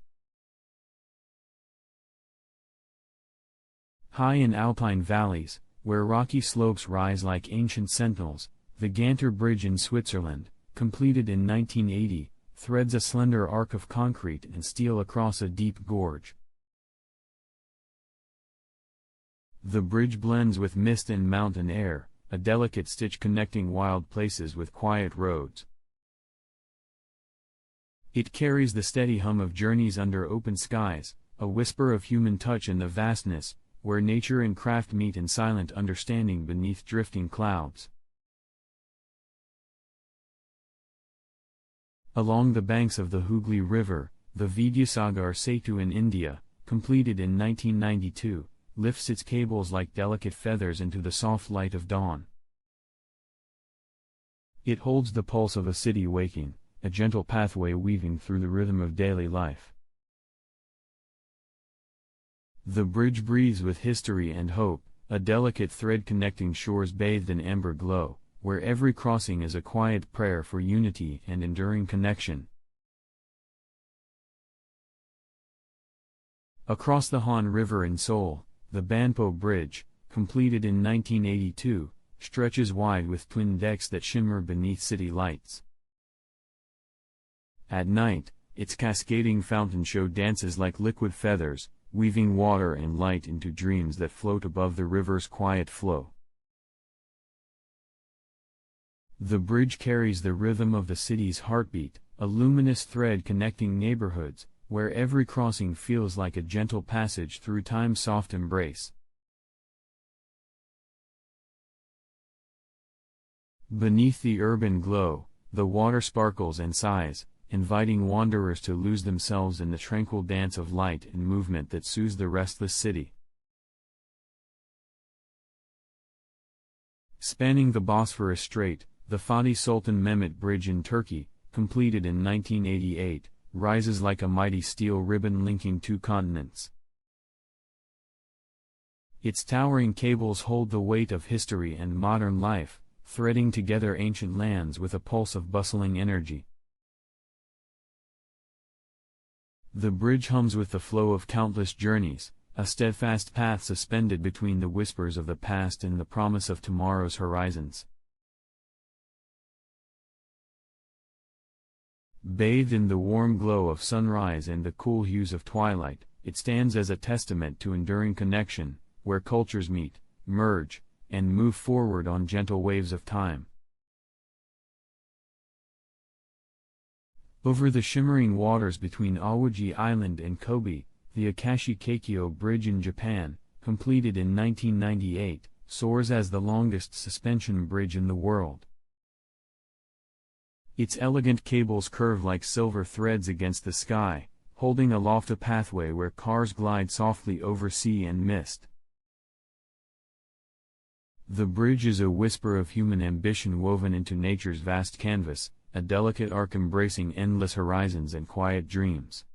High in alpine valleys, where rocky slopes rise like ancient sentinels, the Ganter Bridge in Switzerland, completed in 1980, threads a slender arc of concrete and steel across a deep gorge. The bridge blends with mist and mountain air, a delicate stitch connecting wild places with quiet roads. It carries the steady hum of journeys under open skies, a whisper of human touch in the vastness, where nature and craft meet in silent understanding beneath drifting clouds. Along the banks of the Hooghly River, the Vidyasagar Setu in India, completed in 1992, lifts its cables like delicate feathers into the soft light of dawn. It holds the pulse of a city waking, a gentle pathway weaving through the rhythm of daily life. The bridge breathes with history and hope, a delicate thread connecting shores bathed in amber glow, where every crossing is a quiet prayer for unity and enduring connection. Across the Han River in Seoul, the Banpo Bridge, completed in 1982, stretches wide with twin decks that shimmer beneath city lights. At night, its cascading fountain show dances like liquid feathers, weaving water and light into dreams that float above the river's quiet flow. The bridge carries the rhythm of the city's heartbeat, a luminous thread connecting neighborhoods, where every crossing feels like a gentle passage through time's soft embrace. Beneath the urban glow, the water sparkles and sighs, inviting wanderers to lose themselves in the tranquil dance of light and movement that soothes the restless city. Spanning the Bosphorus Strait, the Fatih Sultan Mehmet Bridge in Turkey, completed in 1988, rises like a mighty steel ribbon linking two continents. Its towering cables hold the weight of history and modern life, threading together ancient lands with a pulse of bustling energy. The bridge hums with the flow of countless journeys, a steadfast path suspended between the whispers of the past and the promise of tomorrow's horizons. Bathed in the warm glow of sunrise and the cool hues of twilight, it stands as a testament to enduring connection, where cultures meet, merge, and move forward on gentle waves of time. Over the shimmering waters between Awaji Island and Kobe, the Akashi Keikyo Bridge in Japan, completed in 1998, soars as the longest suspension bridge in the world. Its elegant cables curve like silver threads against the sky, holding aloft a pathway where cars glide softly over sea and mist. The bridge is a whisper of human ambition woven into nature's vast canvas, a delicate arc embracing endless horizons and quiet dreams.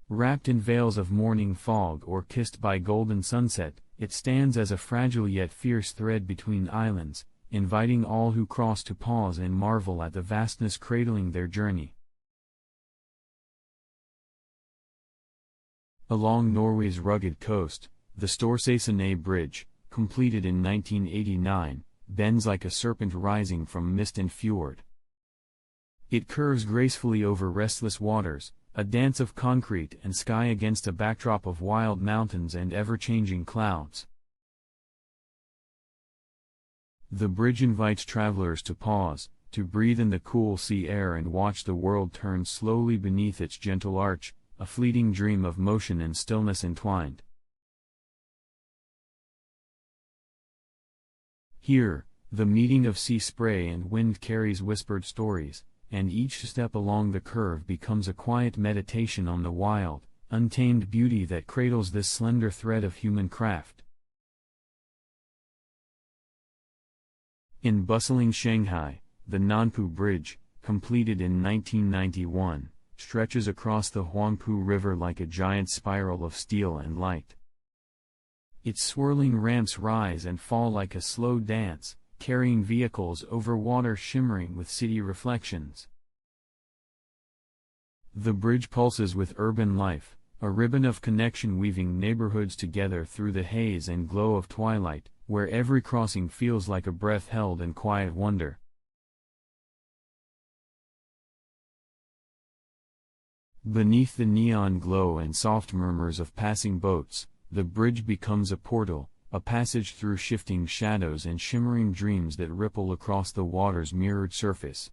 Wrapped in veils of morning fog or kissed by golden sunset, it stands as a fragile yet fierce thread between islands, inviting all who cross to pause and marvel at the vastness cradling their journey. Along Norway's rugged coast, the Storsesane Bridge, completed in 1989, bends like a serpent rising from mist and fjord. It curves gracefully over restless waters, a dance of concrete and sky against a backdrop of wild mountains and ever-changing clouds. The bridge invites travelers to pause, to breathe in the cool sea air and watch the world turn slowly beneath its gentle arch, a fleeting dream of motion and stillness entwined. Here, the meeting of sea spray and wind carries whispered stories, and each step along the curve becomes a quiet meditation on the wild, untamed beauty that cradles this slender thread of human craft. In bustling Shanghai, the Nanpu Bridge, completed in 1991, stretches across the Huangpu River like a giant spiral of steel and light. Its swirling ramps rise and fall like a slow dance, carrying vehicles over water shimmering with city reflections. The bridge pulses with urban life, a ribbon of connection weaving neighborhoods together through the haze and glow of twilight, where every crossing feels like a breath held in quiet wonder. Beneath the neon glow and soft murmurs of passing boats, the bridge becomes a portal, a passage through shifting shadows and shimmering dreams that ripple across the water's mirrored surface.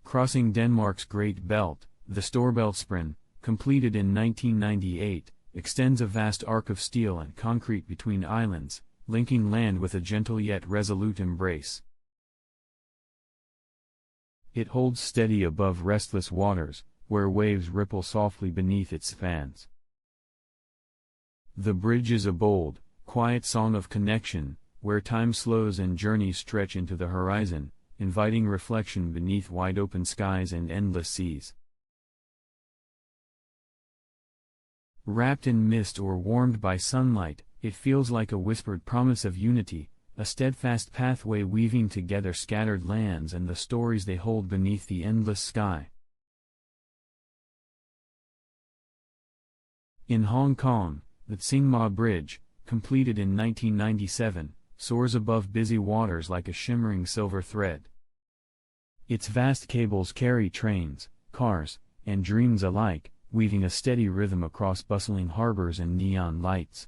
Crossing Denmark's Great Belt, the Storebæltsbroen, completed in 1998, extends a vast arc of steel and concrete between islands, linking land with a gentle yet resolute embrace. It holds steady above restless waters, where waves ripple softly beneath its spans. The bridge is a bold, quiet song of connection, where time slows and journeys stretch into the horizon, inviting reflection beneath wide-open skies and endless seas. Wrapped in mist or warmed by sunlight, it feels like a whispered promise of unity, a steadfast pathway weaving together scattered lands and the stories they hold beneath the endless sky. In Hong Kong, the Tsing Ma Bridge, completed in 1997, soars above busy waters like a shimmering silver thread. Its vast cables carry trains, cars, and dreams alike, weaving a steady rhythm across bustling harbors and neon lights.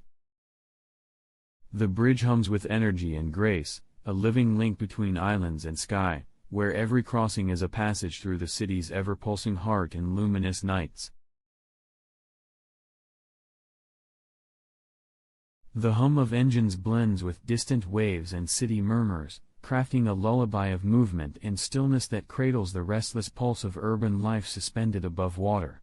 The bridge hums with energy and grace, a living link between islands and sky, where every crossing is a passage through the city's ever-pulsing heart in luminous nights. The hum of engines blends with distant waves and city murmurs, crafting a lullaby of movement and stillness that cradles the restless pulse of urban life suspended above water.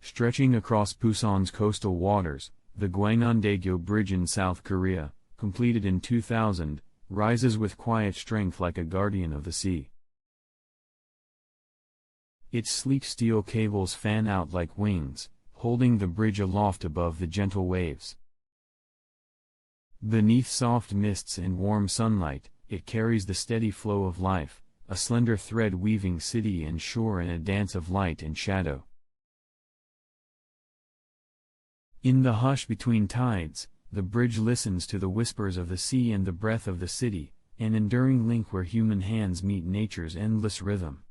Stretching across Busan's coastal waters, the Gwaenondaegyo Bridge in South Korea, completed in 2000, rises with quiet strength like a guardian of the sea. Its sleek steel cables fan out like wings, holding the bridge aloft above the gentle waves. Beneath soft mists and warm sunlight, it carries the steady flow of life, a slender thread weaving city and shore in a dance of light and shadow. In the hush between tides, the bridge listens to the whispers of the sea and the breath of the city, an enduring link where human hands meet nature's endless rhythm.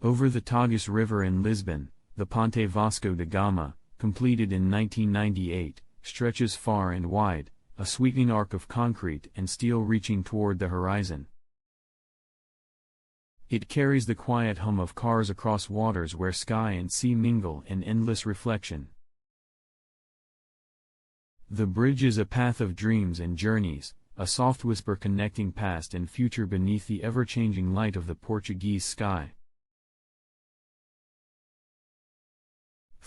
Over the Tagus River in Lisbon, the Ponte Vasco da Gama, completed in 1998, stretches far and wide, a sweeping arc of concrete and steel reaching toward the horizon. It carries the quiet hum of cars across waters where sky and sea mingle in endless reflection. The bridge is a path of dreams and journeys, a soft whisper connecting past and future beneath the ever-changing light of the Portuguese sky.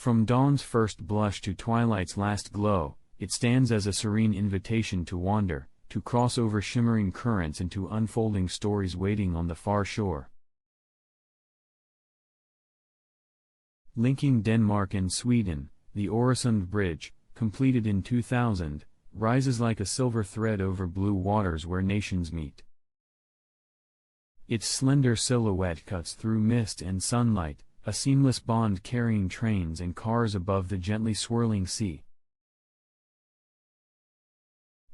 From dawn's first blush to twilight's last glow, it stands as a serene invitation to wander, to cross over shimmering currents into unfolding stories waiting on the far shore. Linking Denmark and Sweden, the Øresund Bridge, completed in 2000, rises like a silver thread over blue waters where nations meet. Its slender silhouette cuts through mist and sunlight, a seamless bond carrying trains and cars above the gently swirling sea.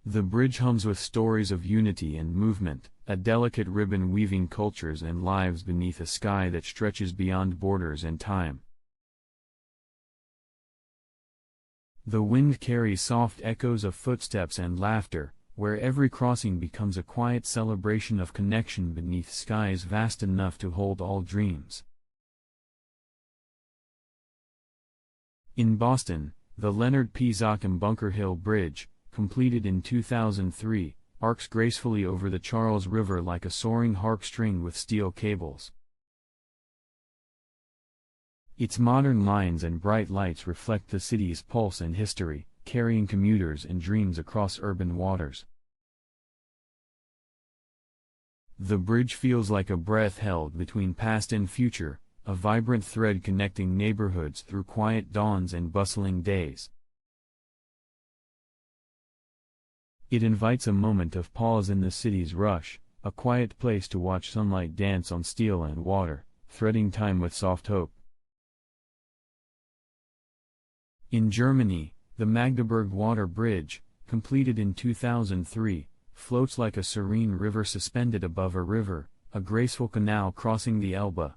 The bridge hums with stories of unity and movement, a delicate ribbon weaving cultures and lives beneath a sky that stretches beyond borders and time. The wind carries soft echoes of footsteps and laughter, where every crossing becomes a quiet celebration of connection beneath skies vast enough to hold all dreams. In Boston, the Leonard P. Zachem Bunker Hill Bridge, completed in 2003, arcs gracefully over the Charles River like a soaring harp string with steel cables. Its modern lines and bright lights reflect the city's pulse and history, carrying commuters and dreams across urban waters. The bridge feels like a breath held between past and future, a vibrant thread connecting neighborhoods through quiet dawns and bustling days. It invites a moment of pause in the city's rush, a quiet place to watch sunlight dance on steel and water, threading time with soft hope. In Germany, the Magdeburg Water Bridge, completed in 2003, floats like a serene river suspended above a river, a graceful canal crossing the Elbe.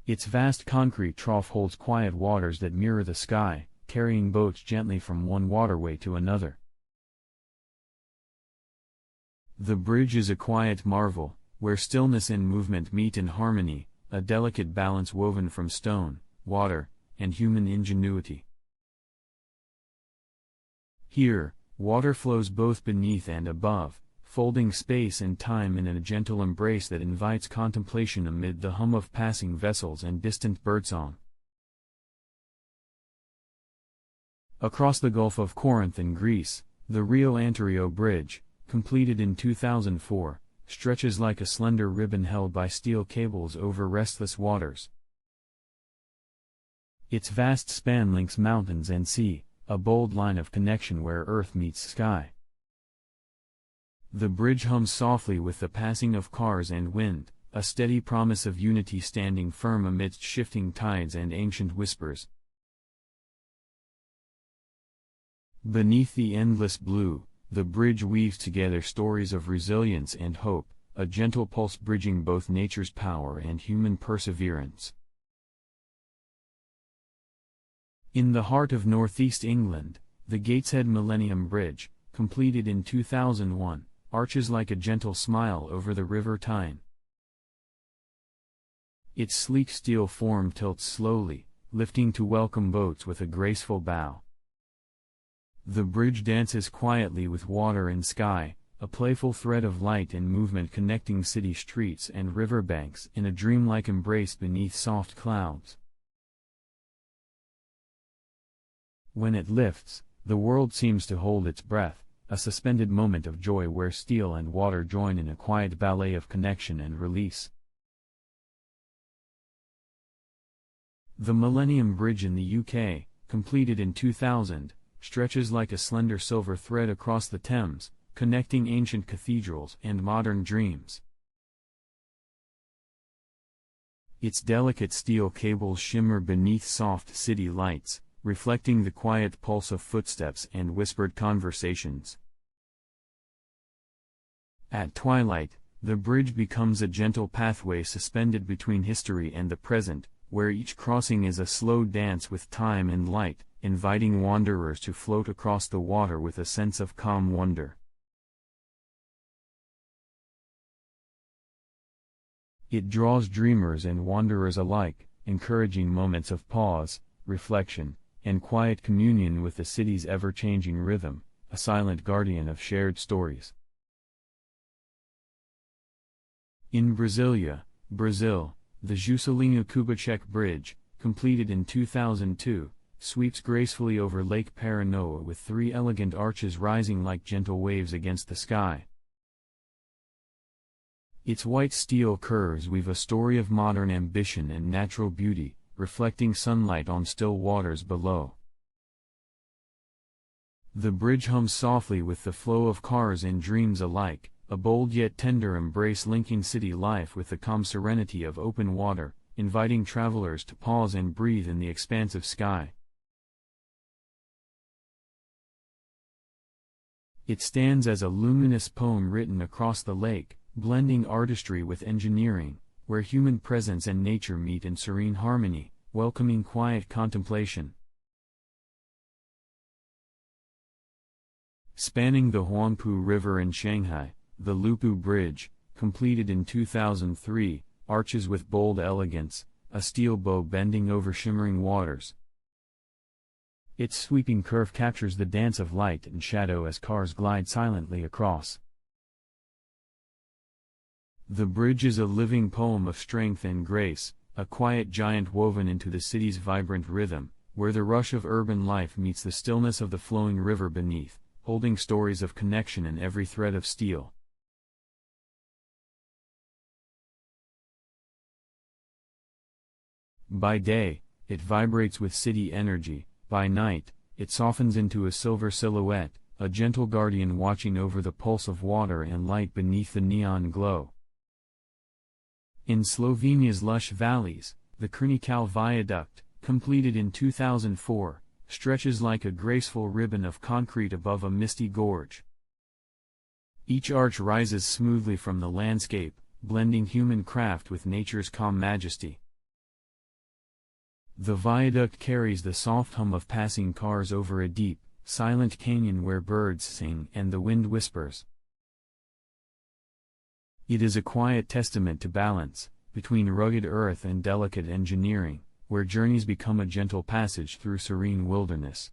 Its vast concrete trough holds quiet waters that mirror the sky, carrying boats gently from one waterway to another. The bridge is a quiet marvel, where stillness and movement meet in harmony, a delicate balance woven from stone, water, and human ingenuity. Here, water flows both beneath and above, folding space and time in a gentle embrace that invites contemplation amid the hum of passing vessels and distant birdsong. Across the Gulf of Corinth in Greece, the Rio Antario Bridge, completed in 2004, stretches like a slender ribbon held by steel cables over restless waters. Its vast span links mountains and sea, a bold line of connection where earth meets sky. The bridge hums softly with the passing of cars and wind, a steady promise of unity standing firm amidst shifting tides and ancient whispers. Beneath the endless blue, the bridge weaves together stories of resilience and hope, a gentle pulse bridging both nature's power and human perseverance. In the heart of northeast England, the Gateshead Millennium Bridge, completed in 2001, arches like a gentle smile over the River Tyne. Its sleek steel form tilts slowly, lifting to welcome boats with a graceful bow. The bridge dances quietly with water and sky, a playful thread of light and movement connecting city streets and riverbanks in a dreamlike embrace beneath soft clouds. When it lifts, the world seems to hold its breath, a suspended moment of joy where steel and water join in a quiet ballet of connection and release. The Millennium Bridge in the UK, completed in 2000, stretches like a slender silver thread across the Thames, connecting ancient cathedrals and modern dreams. Its delicate steel cables shimmer beneath soft city lights, reflecting the quiet pulse of footsteps and whispered conversations. At twilight, the bridge becomes a gentle pathway suspended between history and the present, where each crossing is a slow dance with time and light, inviting wanderers to float across the water with a sense of calm wonder. It draws dreamers and wanderers alike, encouraging moments of pause, reflection, and quiet communion with the city's ever-changing rhythm, a silent guardian of shared stories. In Brasilia, Brazil, the Juscelino Kubitschek Bridge, completed in 2002, sweeps gracefully over Lake Paranoa with three elegant arches rising like gentle waves against the sky. Its white steel curves weave a story of modern ambition and natural beauty, reflecting sunlight on still waters below. The bridge hums softly with the flow of cars and dreams alike, a bold yet tender embrace linking city life with the calm serenity of open water, inviting travelers to pause and breathe in the expansive sky. It stands as a luminous poem written across the lake, blending artistry with engineering, where human presence and nature meet in serene harmony, welcoming quiet contemplation. Spanning the Huangpu River in Shanghai, the Lupu Bridge, completed in 2003, arches with bold elegance, a steel bow bending over shimmering waters. Its sweeping curve captures the dance of light and shadow as cars glide silently across. The bridge is a living poem of strength and grace, a quiet giant woven into the city's vibrant rhythm, where the rush of urban life meets the stillness of the flowing river beneath, holding stories of connection in every thread of steel. By day, it vibrates with city energy, by night, it softens into a silver silhouette, a gentle guardian watching over the pulse of water and light beneath the neon glow. In Slovenia's lush valleys, the Krnikal Viaduct, completed in 2004, stretches like a graceful ribbon of concrete above a misty gorge. Each arch rises smoothly from the landscape, blending human craft with nature's calm majesty. The viaduct carries the soft hum of passing cars over a deep, silent canyon where birds sing and the wind whispers. It is a quiet testament to balance, between rugged earth and delicate engineering, where journeys become a gentle passage through serene wilderness.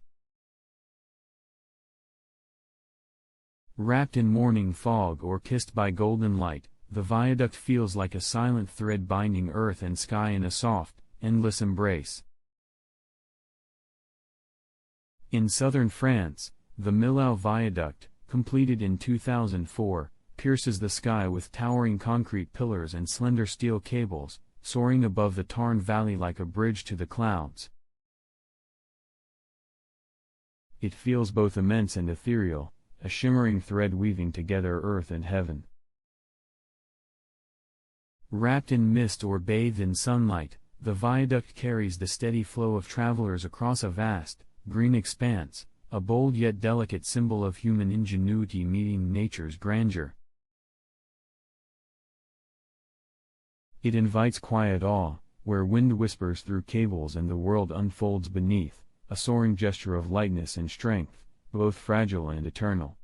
Wrapped in morning fog or kissed by golden light, the viaduct feels like a silent thread binding earth and sky in a soft, endless embrace. In southern France, the Millau Viaduct, completed in 2004, pierces the sky with towering concrete pillars and slender steel cables, soaring above the Tarn Valley like a bridge to the clouds. It feels both immense and ethereal, a shimmering thread weaving together earth and heaven. Wrapped in mist or bathed in sunlight, the viaduct carries the steady flow of travelers across a vast, green expanse, a bold yet delicate symbol of human ingenuity meeting nature's grandeur. It invites quiet awe, where wind whispers through cables and the world unfolds beneath, a soaring gesture of lightness and strength, both fragile and eternal.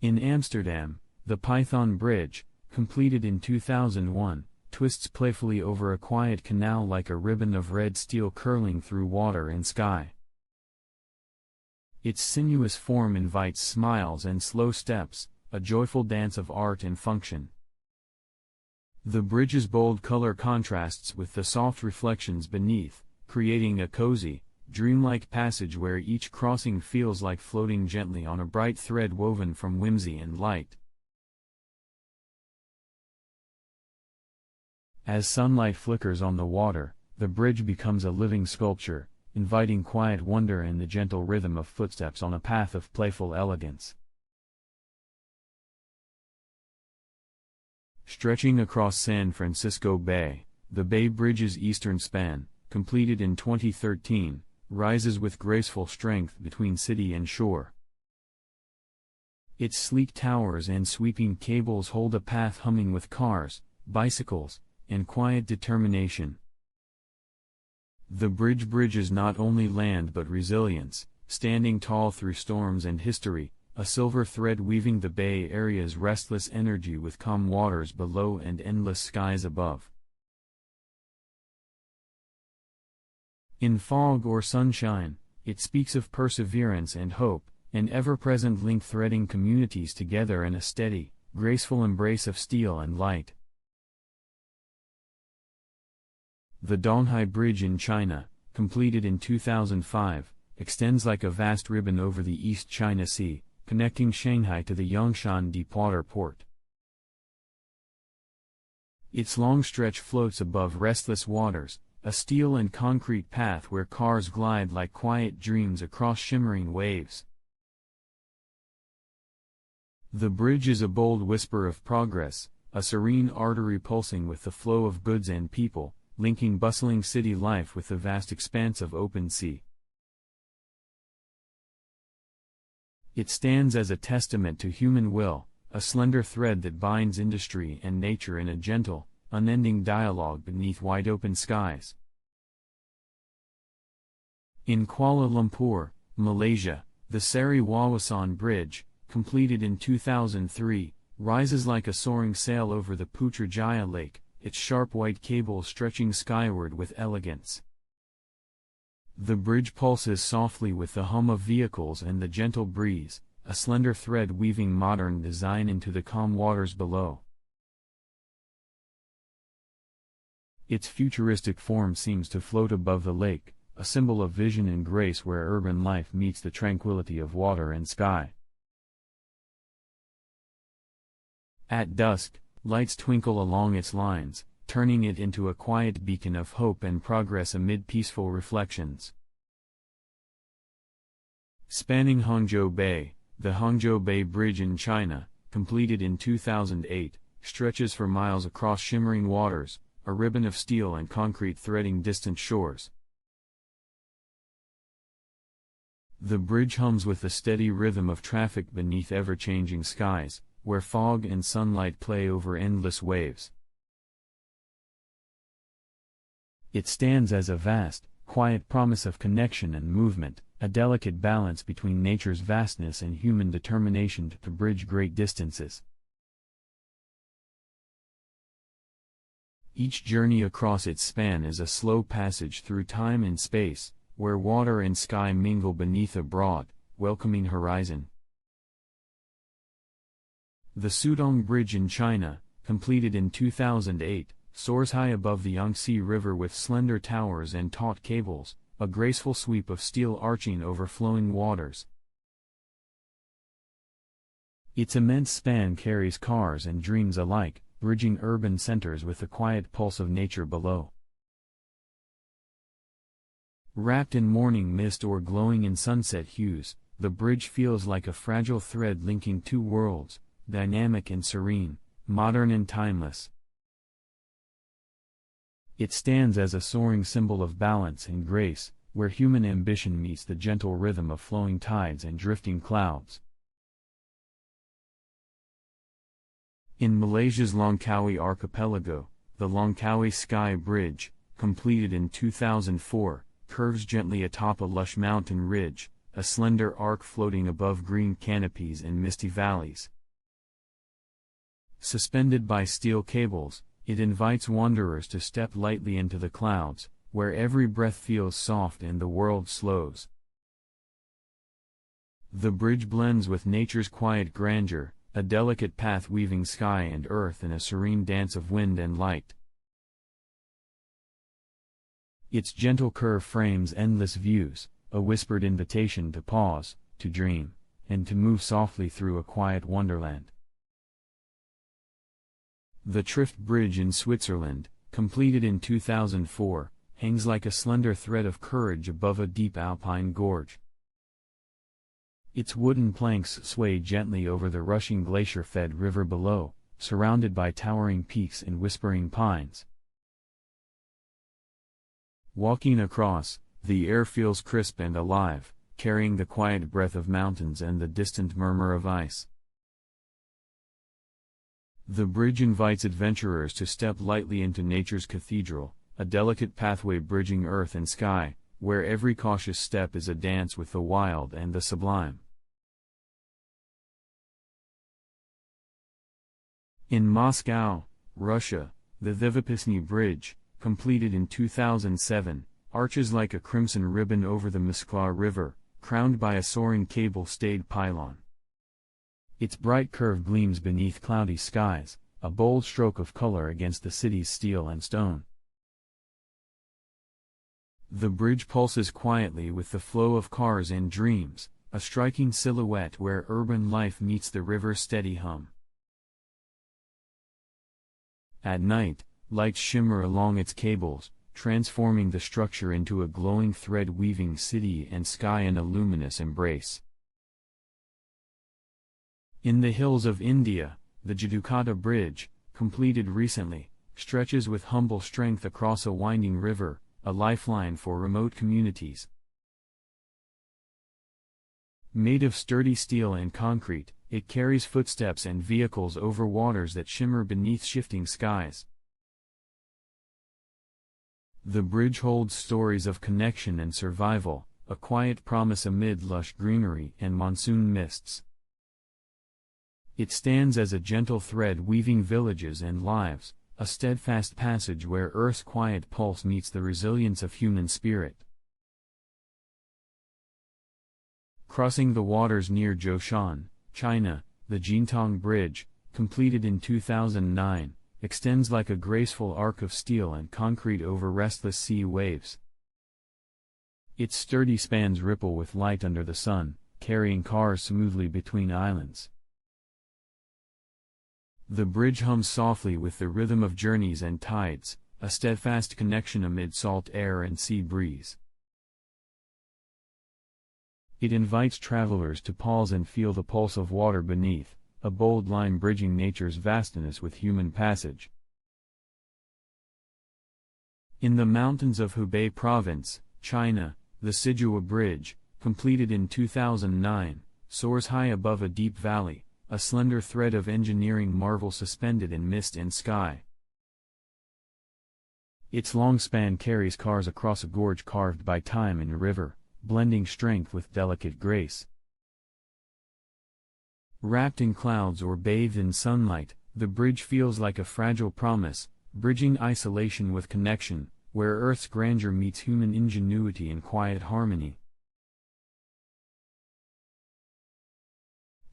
In Amsterdam, the Python Bridge, completed in 2001, twists playfully over a quiet canal like a ribbon of red steel curling through water and sky. Its sinuous form invites smiles and slow steps, a joyful dance of art and function. The bridge's bold color contrasts with the soft reflections beneath, creating a cozy, dreamlike passage where each crossing feels like floating gently on a bright thread woven from whimsy and light. As sunlight flickers on the water, the bridge becomes a living sculpture, inviting quiet wonder and the gentle rhythm of footsteps on a path of playful elegance. Stretching across San Francisco Bay, the Bay Bridge's eastern span, completed in 2013, rises with graceful strength between city and shore. Its sleek towers and sweeping cables hold a path humming with cars, bicycles, and quiet determination. The bridge bridges not only land but resilience, standing tall through storms and history, a silver thread weaving the Bay Area's restless energy with calm waters below and endless skies above. In fog or sunshine, it speaks of perseverance and hope, an ever-present link threading communities together in a steady, graceful embrace of steel and light. The Donghai Bridge in China, completed in 2005, extends like a vast ribbon over the East China Sea, connecting Shanghai to the Yongshan deepwater port. Its long stretch floats above restless waters, a steel and concrete path where cars glide like quiet dreams across shimmering waves. The bridge is a bold whisper of progress, a serene artery pulsing with the flow of goods and people, linking bustling city life with the vast expanse of open sea. It stands as a testament to human will, a slender thread that binds industry and nature in a gentle, unending dialogue beneath wide-open skies. In Kuala Lumpur, Malaysia, the Seri Wawasan Bridge, completed in 2003, rises like a soaring sail over the Putrajaya Lake, its sharp white cables stretching skyward with elegance. The bridge pulses softly with the hum of vehicles and the gentle breeze, a slender thread weaving modern design into the calm waters below. Its futuristic form seems to float above the lake, a symbol of vision and grace where urban life meets the tranquility of water and sky. At dusk, lights twinkle along its lines, turning it into a quiet beacon of hope and progress amid peaceful reflections. Spanning Hangzhou Bay, the Hangzhou Bay Bridge in China, completed in 2008, stretches for miles across shimmering waters, a ribbon of steel and concrete threading distant shores. The bridge hums with the steady rhythm of traffic beneath ever-changing skies, where fog and sunlight play over endless waves. It stands as a vast, quiet promise of connection and movement, a delicate balance between nature's vastness and human determination to bridge great distances. Each journey across its span is a slow passage through time and space, where water and sky mingle beneath a broad, welcoming horizon. The Sudong Bridge in China, completed in 2008, soars high above the Yangtze River with slender towers and taut cables, a graceful sweep of steel arching over flowing waters. Its immense span carries cars and dreams alike, bridging urban centers with the quiet pulse of nature below. Wrapped in morning mist or glowing in sunset hues, the bridge feels like a fragile thread linking two worlds, dynamic and serene, modern and timeless. It stands as a soaring symbol of balance and grace, where human ambition meets the gentle rhythm of flowing tides and drifting clouds. In Malaysia's Langkawi Archipelago, the Langkawi Sky Bridge, completed in 2004, curves gently atop a lush mountain ridge, a slender arc floating above green canopies and misty valleys. Suspended by steel cables, it invites wanderers to step lightly into the clouds, where every breath feels soft and the world slows. The bridge blends with nature's quiet grandeur, a delicate path weaving sky and earth in a serene dance of wind and light. Its gentle curve frames endless views, a whispered invitation to pause, to dream, and to move softly through a quiet wonderland. The Trift Bridge in Switzerland, completed in 2004, hangs like a slender thread of courage above a deep alpine gorge. Its wooden planks sway gently over the rushing glacier-fed river below, surrounded by towering peaks and whispering pines. Walking across, the air feels crisp and alive, carrying the quiet breath of mountains and the distant murmur of ice. The bridge invites adventurers to step lightly into nature's cathedral, a delicate pathway bridging earth and sky, where every cautious step is a dance with the wild and the sublime. In Moscow, Russia, the Vivapisny Bridge, completed in 2007, arches like a crimson ribbon over the Moskva River, crowned by a soaring cable-stayed pylon. Its bright curve gleams beneath cloudy skies, a bold stroke of color against the city's steel and stone. The bridge pulses quietly with the flow of cars and dreams, a striking silhouette where urban life meets the river's steady hum. At night, lights shimmer along its cables, transforming the structure into a glowing thread weaving city and sky in a luminous embrace. In the hills of India, the Jadukata Bridge, completed recently, stretches with humble strength across a winding river, a lifeline for remote communities. Made of sturdy steel and concrete, it carries footsteps and vehicles over waters that shimmer beneath shifting skies. The bridge holds stories of connection and survival, a quiet promise amid lush greenery and monsoon mists. It stands as a gentle thread weaving villages and lives, a steadfast passage where Earth's quiet pulse meets the resilience of human spirit. Crossing the waters near Zhoushan, China, the Jintang Bridge, completed in 2009, extends like a graceful arc of steel and concrete over restless sea waves. Its sturdy spans ripple with light under the sun, carrying cars smoothly between islands. The bridge hums softly with the rhythm of journeys and tides, a steadfast connection amid salt air and sea breeze. It invites travelers to pause and feel the pulse of water beneath, a bold line bridging nature's vastness with human passage. In the mountains of Hubei Province, China, the Sijua Bridge, completed in 2009, soars high above a deep valley, a slender thread of engineering marvel suspended in mist and sky. Its long span carries cars across a gorge carved by time and river, blending strength with delicate grace. Wrapped in clouds or bathed in sunlight, the bridge feels like a fragile promise, bridging isolation with connection, where Earth's grandeur meets human ingenuity in quiet harmony.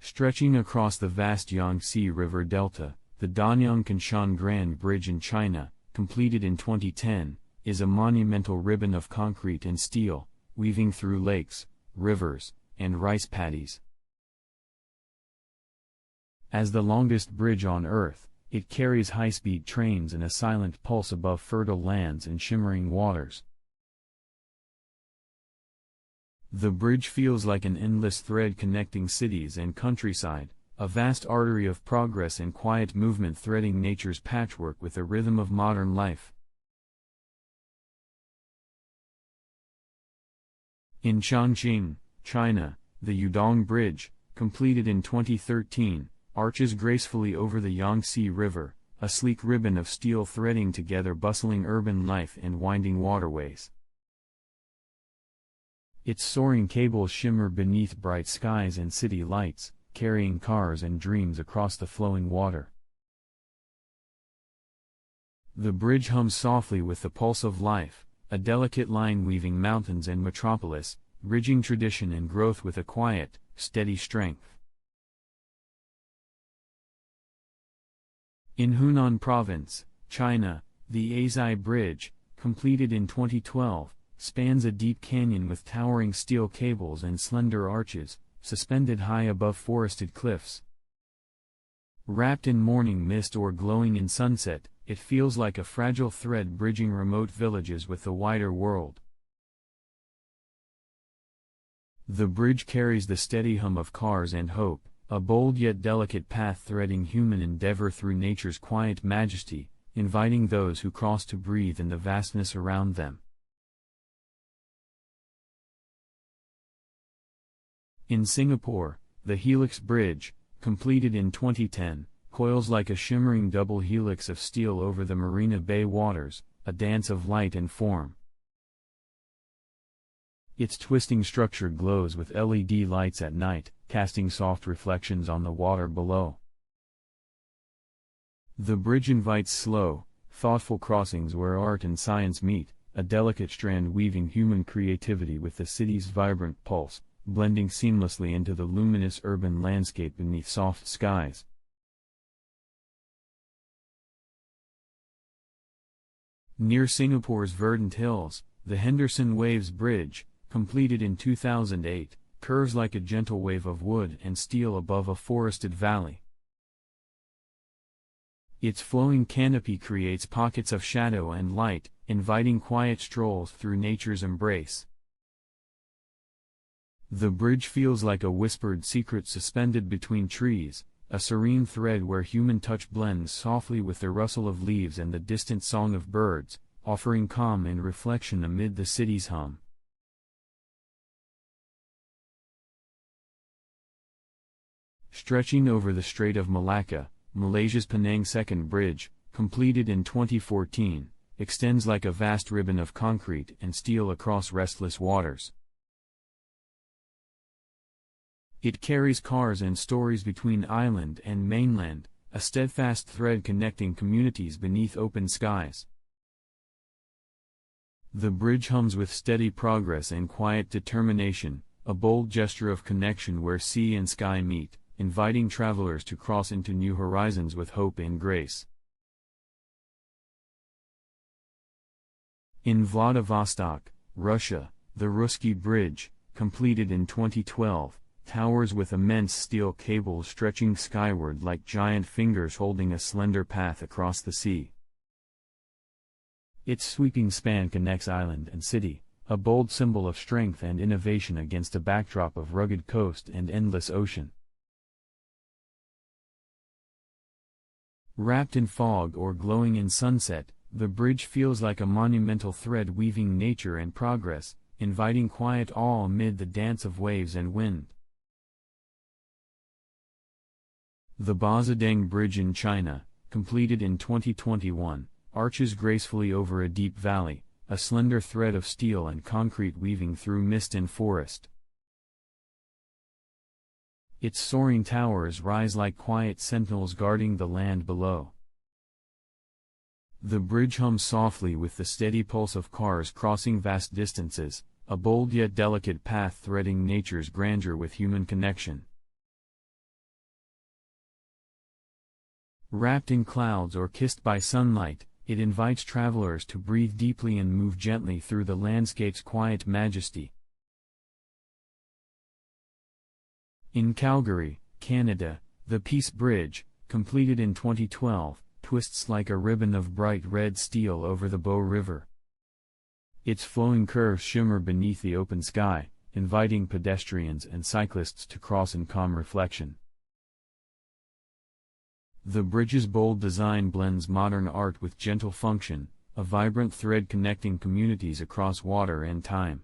Stretching across the vast Yangtze River Delta, the Danyang-Kanshan Grand Bridge in China, completed in 2010, is a monumental ribbon of concrete and steel, weaving through lakes, rivers, and rice paddies. As the longest bridge on Earth, it carries high-speed trains and a silent pulse above fertile lands and shimmering waters. The bridge feels like an endless thread connecting cities and countryside, a vast artery of progress and quiet movement threading nature's patchwork with the rhythm of modern life. In Chongqing, China, the Yudong Bridge, completed in 2013, arches gracefully over the Yangtze River, a sleek ribbon of steel threading together bustling urban life and winding waterways. Its soaring cables shimmer beneath bright skies and city lights, carrying cars and dreams across the flowing water. The bridge hums softly with the pulse of life, a delicate line weaving mountains and metropolis, bridging tradition and growth with a quiet, steady strength. In Hunan Province, China, the Azai Bridge, completed in 2012, spans a deep canyon with towering steel cables and slender arches, suspended high above forested cliffs. Wrapped in morning mist or glowing in sunset, it feels like a fragile thread bridging remote villages with the wider world. The bridge carries the steady hum of cars and hope, a bold yet delicate path threading human endeavor through nature's quiet majesty, inviting those who cross to breathe in the vastness around them. In Singapore, the Helix Bridge, completed in 2010, coils like a shimmering double helix of steel over the Marina Bay waters, a dance of light and form. Its twisting structure glows with LED lights at night, casting soft reflections on the water below. The bridge invites slow, thoughtful crossings where art and science meet, a delicate strand weaving human creativity with the city's vibrant pulse, blending seamlessly into the luminous urban landscape beneath soft skies. Near Singapore's verdant hills, the Henderson Waves Bridge, completed in 2008, curves like a gentle wave of wood and steel above a forested valley. Its flowing canopy creates pockets of shadow and light, inviting quiet strolls through nature's embrace. The bridge feels like a whispered secret suspended between trees, a serene thread where human touch blends softly with the rustle of leaves and the distant song of birds, offering calm and reflection amid the city's hum. Stretching over the Strait of Malacca, Malaysia's Penang Second Bridge, completed in 2014, extends like a vast ribbon of concrete and steel across restless waters. It carries cars and stories between island and mainland, a steadfast thread connecting communities beneath open skies. The bridge hums with steady progress and quiet determination, a bold gesture of connection where sea and sky meet, inviting travelers to cross into new horizons with hope and grace. In Vladivostok, Russia, the Russky Bridge, completed in 2012, towers with immense steel cables stretching skyward like giant fingers holding a slender path across the sea. Its sweeping span connects island and city, a bold symbol of strength and innovation against a backdrop of rugged coast and endless ocean. Wrapped in fog or glowing in sunset, the bridge feels like a monumental thread weaving nature and progress, inviting quiet awe amid the dance of waves and wind. The Bazadeng Bridge in China, completed in 2021, arches gracefully over a deep valley, a slender thread of steel and concrete weaving through mist and forest. Its soaring towers rise like quiet sentinels guarding the land below. The bridge hums softly with the steady pulse of cars crossing vast distances, a bold yet delicate path threading nature's grandeur with human connection. Wrapped in clouds or kissed by sunlight, it invites travelers to breathe deeply and move gently through the landscape's quiet majesty. In Calgary, Canada, the Peace Bridge, completed in 2012, twists like a ribbon of bright red steel over the Bow River. Its flowing curves shimmer beneath the open sky, inviting pedestrians and cyclists to cross in calm reflection. The bridge's bold design blends modern art with gentle function, a vibrant thread connecting communities across water and time.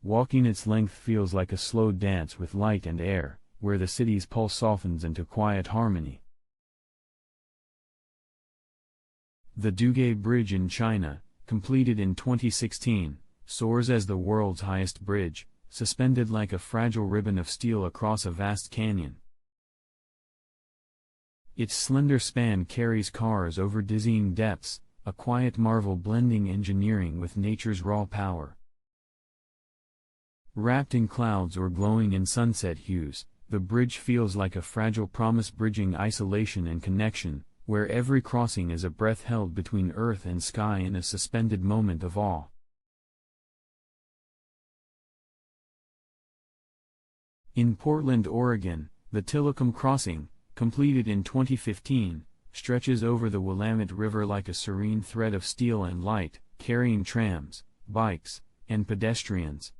Walking its length feels like a slow dance with light and air, where the city's pulse softens into quiet harmony. The Dugay Bridge in China, completed in 2016, soars as the world's highest bridge, suspended like a fragile ribbon of steel across a vast canyon. Its slender span carries cars over dizzying depths, a quiet marvel blending engineering with nature's raw power. Wrapped in clouds or glowing in sunset hues, the bridge feels like a fragile promise bridging isolation and connection, where every crossing is a breath held between earth and sky in a suspended moment of awe. In Portland, Oregon, the Tillicum Crossing, completed in 2015, stretches over the Willamette River like a serene thread of steel and light, carrying trams, bikes, and pedestrians.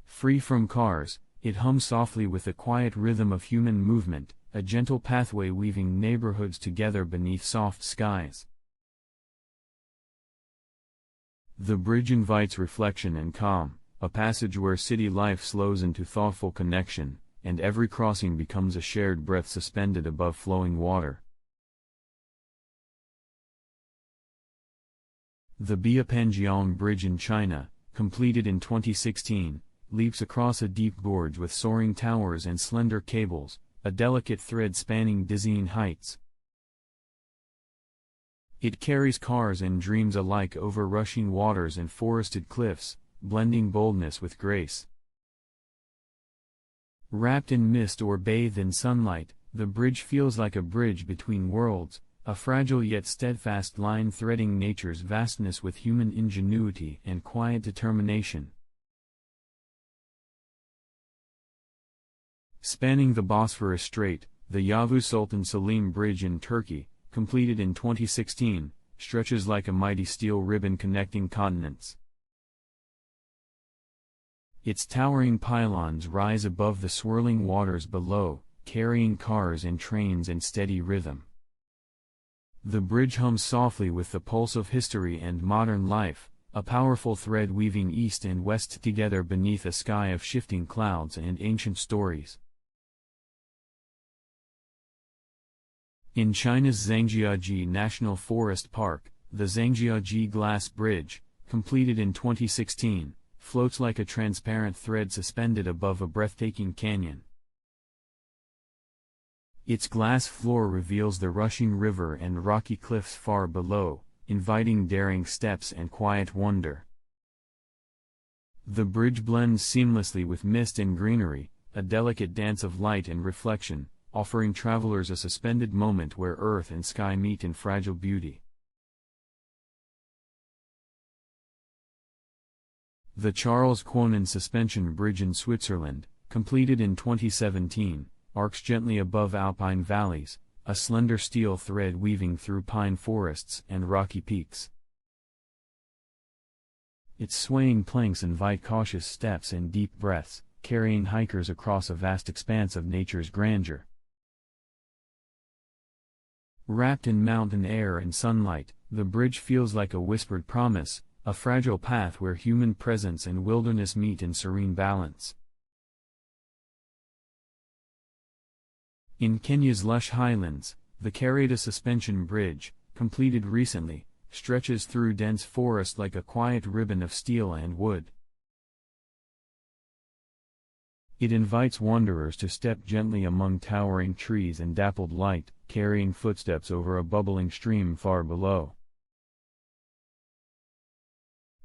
Free from cars, it hums softly with the quiet rhythm of human movement, a gentle pathway weaving neighborhoods together beneath soft skies. The bridge invites reflection and calm, a passage where city life slows into thoughtful connection, and every crossing becomes a shared breath suspended above flowing water. The Biapanjiang Bridge in China, completed in 2016, leaps across a deep gorge with soaring towers and slender cables, a delicate thread spanning dizzying heights. It carries cars and dreams alike over rushing waters and forested cliffs, blending boldness with grace. Wrapped in mist or bathed in sunlight, the bridge feels like a bridge between worlds, a fragile yet steadfast line threading nature's vastness with human ingenuity and quiet determination. Spanning the Bosphorus Strait, the Yavuz Sultan Selim Bridge in Turkey, completed in 2016, stretches like a mighty steel ribbon connecting continents. Its towering pylons rise above the swirling waters below, carrying cars and trains in steady rhythm. The bridge hums softly with the pulse of history and modern life, a powerful thread weaving east and west together beneath a sky of shifting clouds and ancient stories. In China's Zhangjiajie National Forest Park, the Zhangjiajie Glass Bridge, completed in 2016, floats like a transparent thread suspended above a breathtaking canyon. Its glass floor reveals the rushing river and rocky cliffs far below, inviting daring steps and quiet wonder. The bridge blends seamlessly with mist and greenery, a delicate dance of light and reflection, offering travelers a suspended moment where earth and sky meet in fragile beauty. The Charles Quonen Suspension Bridge in Switzerland, completed in 2017, arcs gently above alpine valleys, a slender steel thread weaving through pine forests and rocky peaks. Its swaying planks invite cautious steps and deep breaths, carrying hikers across a vast expanse of nature's grandeur. Wrapped in mountain air and sunlight, the bridge feels like a whispered promise, a fragile path where human presence and wilderness meet in serene balance. In Kenya's lush highlands, the Karita Suspension Bridge, completed recently, stretches through dense forest like a quiet ribbon of steel and wood. It invites wanderers to step gently among towering trees and dappled light, carrying footsteps over a bubbling stream far below.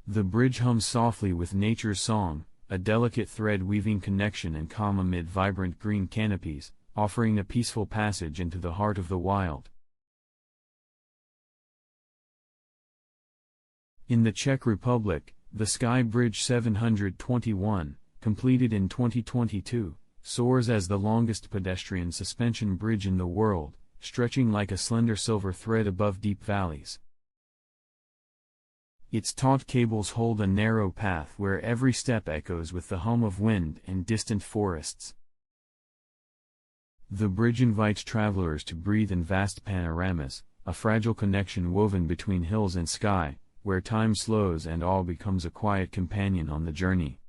The bridge hums softly with nature's song, a delicate thread weaving connection and calm amid vibrant green canopies, offering a peaceful passage into the heart of the wild. In the Czech Republic, the Sky Bridge 721, completed in 2022, soars as the longest pedestrian suspension bridge in the world, stretching like a slender silver thread above deep valleys. Its taut cables hold a narrow path where every step echoes with the hum of wind and distant forests. The bridge invites travelers to breathe in vast panoramas, a fragile connection woven between hills and sky, where time slows and all becomes a quiet companion on the journey.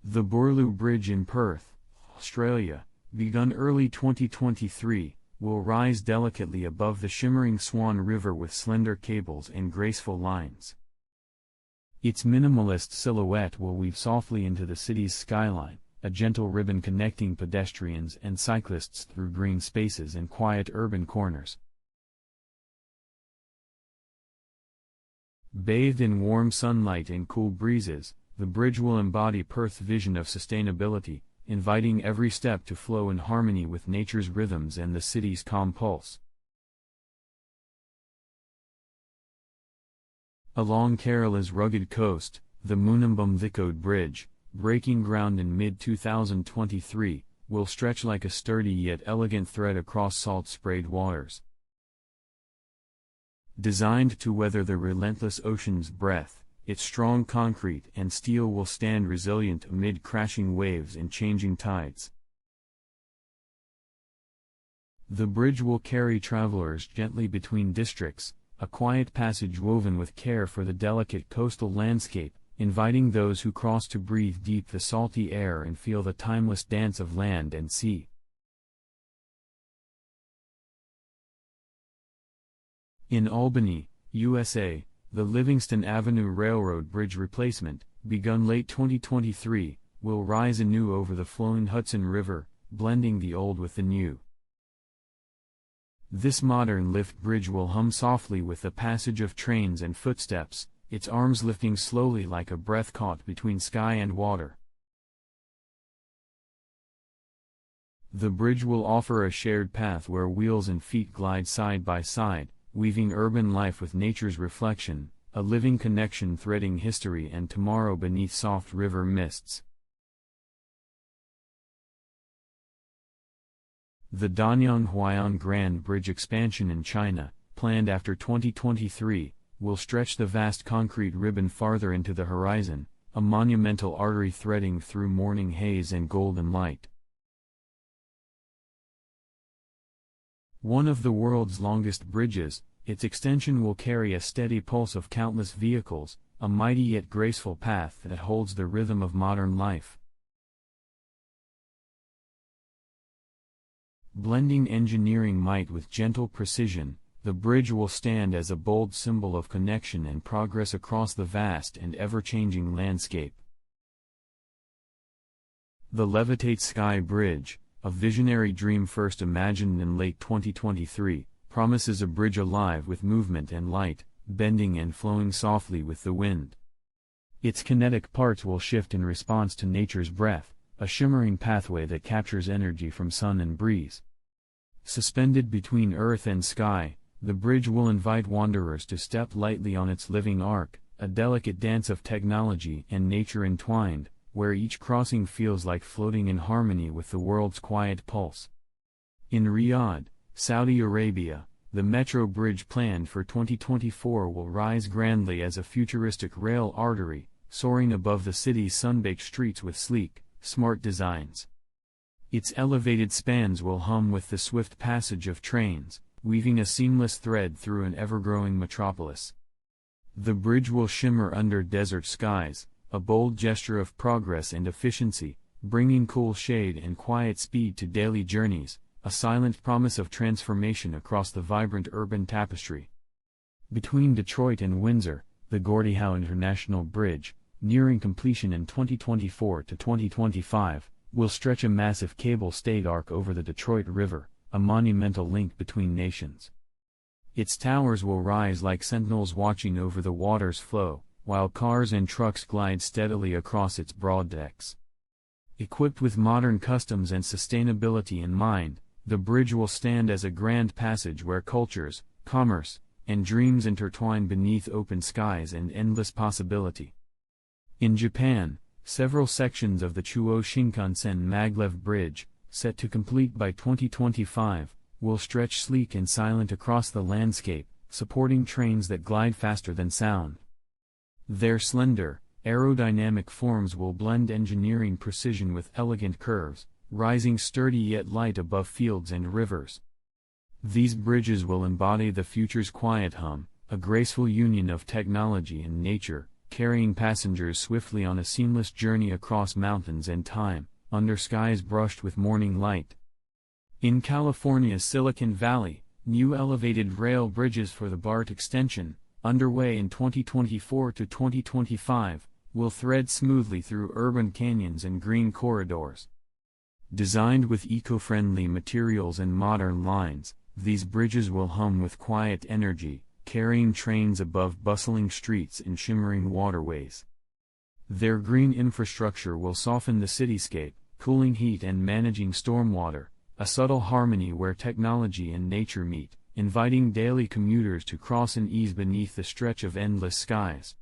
The Boorloo Bridge in Perth, Australia, begun early 2023, will rise delicately above the shimmering Swan River with slender cables and graceful lines. Its minimalist silhouette will weave softly into the city's skyline, a gentle ribbon connecting pedestrians and cyclists through green spaces and quiet urban corners. Bathed in warm sunlight and cool breezes, the bridge will embody Perth's vision of sustainability, inviting every step to flow in harmony with nature's rhythms and the city's calm pulse. Along Kerala's rugged coast, the Munampam-Thikode Bridge, breaking ground in mid-2023, will stretch like a sturdy yet elegant thread across salt-sprayed waters. Designed to weather the relentless ocean's breath, its strong concrete and steel will stand resilient amid crashing waves and changing tides. The bridge will carry travelers gently between districts, a quiet passage woven with care for the delicate coastal landscape, inviting those who cross to breathe deep the salty air and feel the timeless dance of land and sea. In Albany, USA, the Livingston Avenue Railroad Bridge replacement, begun late 2023, will rise anew over the flowing Hudson River, blending the old with the new. This modern lift bridge will hum softly with the passage of trains and footsteps, its arms lifting slowly like a breath caught between sky and water. The bridge will offer a shared path where wheels and feet glide side by side, weaving urban life with nature's reflection, a living connection threading history and tomorrow beneath soft river mists. The Danyang-Huai'an Grand Bridge expansion in China, planned after 2023, will stretch the vast concrete ribbon farther into the horizon, a monumental artery threading through morning haze and golden light. One of the world's longest bridges, its extension will carry a steady pulse of countless vehicles, a mighty yet graceful path that holds the rhythm of modern life. Blending engineering might with gentle precision, the bridge will stand as a bold symbol of connection and progress across the vast and ever-changing landscape. The Levitate Sky Bridge, a visionary dream first imagined in late 2023, promises a bridge alive with movement and light, bending and flowing softly with the wind. Its kinetic parts will shift in response to nature's breath, a shimmering pathway that captures energy from sun and breeze. Suspended between earth and sky, the bridge will invite wanderers to step lightly on its living arc, a delicate dance of technology and nature entwined, where each crossing feels like floating in harmony with the world's quiet pulse. In Riyadh, Saudi Arabia, the metro bridge planned for 2024 will rise grandly as a futuristic rail artery, soaring above the city's sun-baked streets with sleek, smart designs. Its elevated spans will hum with the swift passage of trains, weaving a seamless thread through an ever-growing metropolis. The bridge will shimmer under desert skies, a bold gesture of progress and efficiency, bringing cool shade and quiet speed to daily journeys, a silent promise of transformation across the vibrant urban tapestry. Between Detroit and Windsor, the Gordie Howe International Bridge, nearing completion in 2024 to 2025, will stretch a massive cable-stayed arc over the Detroit River, a monumental link between nations. Its towers will rise like sentinels watching over the water's flow, while cars and trucks glide steadily across its broad decks. Equipped with modern customs and sustainability in mind, the bridge will stand as a grand passage where cultures, commerce, and dreams intertwine beneath open skies and endless possibility. In Japan, several sections of the Chuo Shinkansen maglev bridge, set to complete by 2025, will stretch sleek and silent across the landscape, supporting trains that glide faster than sound. Their slender, aerodynamic forms will blend engineering precision with elegant curves, rising sturdy yet light above fields and rivers. These bridges will embody the future's quiet hum, a graceful union of technology and nature, carrying passengers swiftly on a seamless journey across mountains and time, under skies brushed with morning light. In California's Silicon Valley, new elevated rail bridges for the BART extension, underway in 2024 to 2025, will thread smoothly through urban canyons and green corridors. Designed with eco-friendly materials and modern lines, these bridges will hum with quiet energy, carrying trains above bustling streets and shimmering waterways. Their green infrastructure will soften the cityscape, cooling heat and managing stormwater, a subtle harmony where technology and nature meet, inviting daily commuters to cross and ease beneath the stretch of endless skies.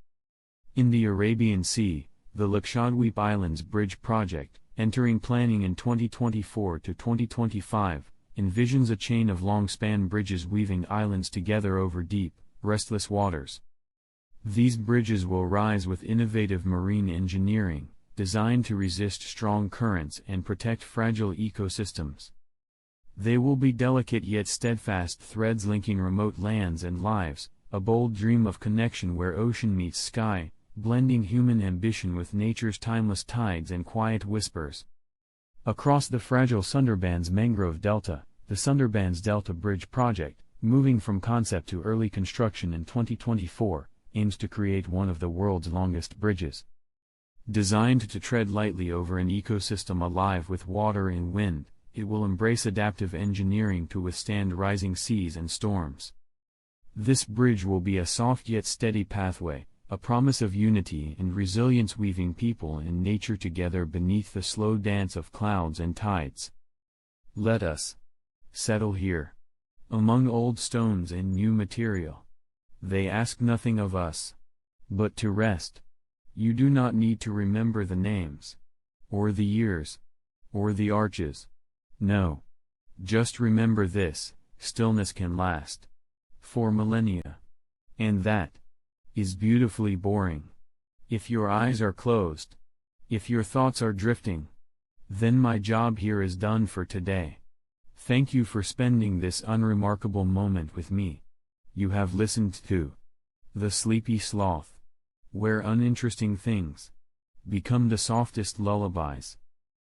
In the Arabian Sea, the Lakshadweep Islands Bridge project, entering planning in 2024 to 2025, envisions a chain of long-span bridges weaving islands together over deep, restless waters. These bridges will rise with innovative marine engineering, designed to resist strong currents and protect fragile ecosystems. They will be delicate yet steadfast threads linking remote lands and lives, a bold dream of connection where ocean meets sky, blending human ambition with nature's timeless tides and quiet whispers. Across the fragile Sundarbans mangrove delta, the Sundarbans Delta Bridge project, moving from concept to early construction in 2024, aims to create one of the world's longest bridges. Designed to tread lightly over an ecosystem alive with water and wind, it will embrace adaptive engineering to withstand rising seas and storms. This bridge will be a soft yet steady pathway, a promise of unity and resilience weaving people and nature together beneath the slow dance of clouds and tides. Let us settle here, among old stones and new material. They ask nothing of us but to rest. You do not need to remember the names, or the years, or the arches. No. Just remember this: stillness can last for millennia. And that is beautifully boring. If your eyes are closed, if your thoughts are drifting, then my job here is done for today. Thank you for spending this unremarkable moment with me. You have listened to The Sleepy Sloth, where uninteresting things become the softest lullabies.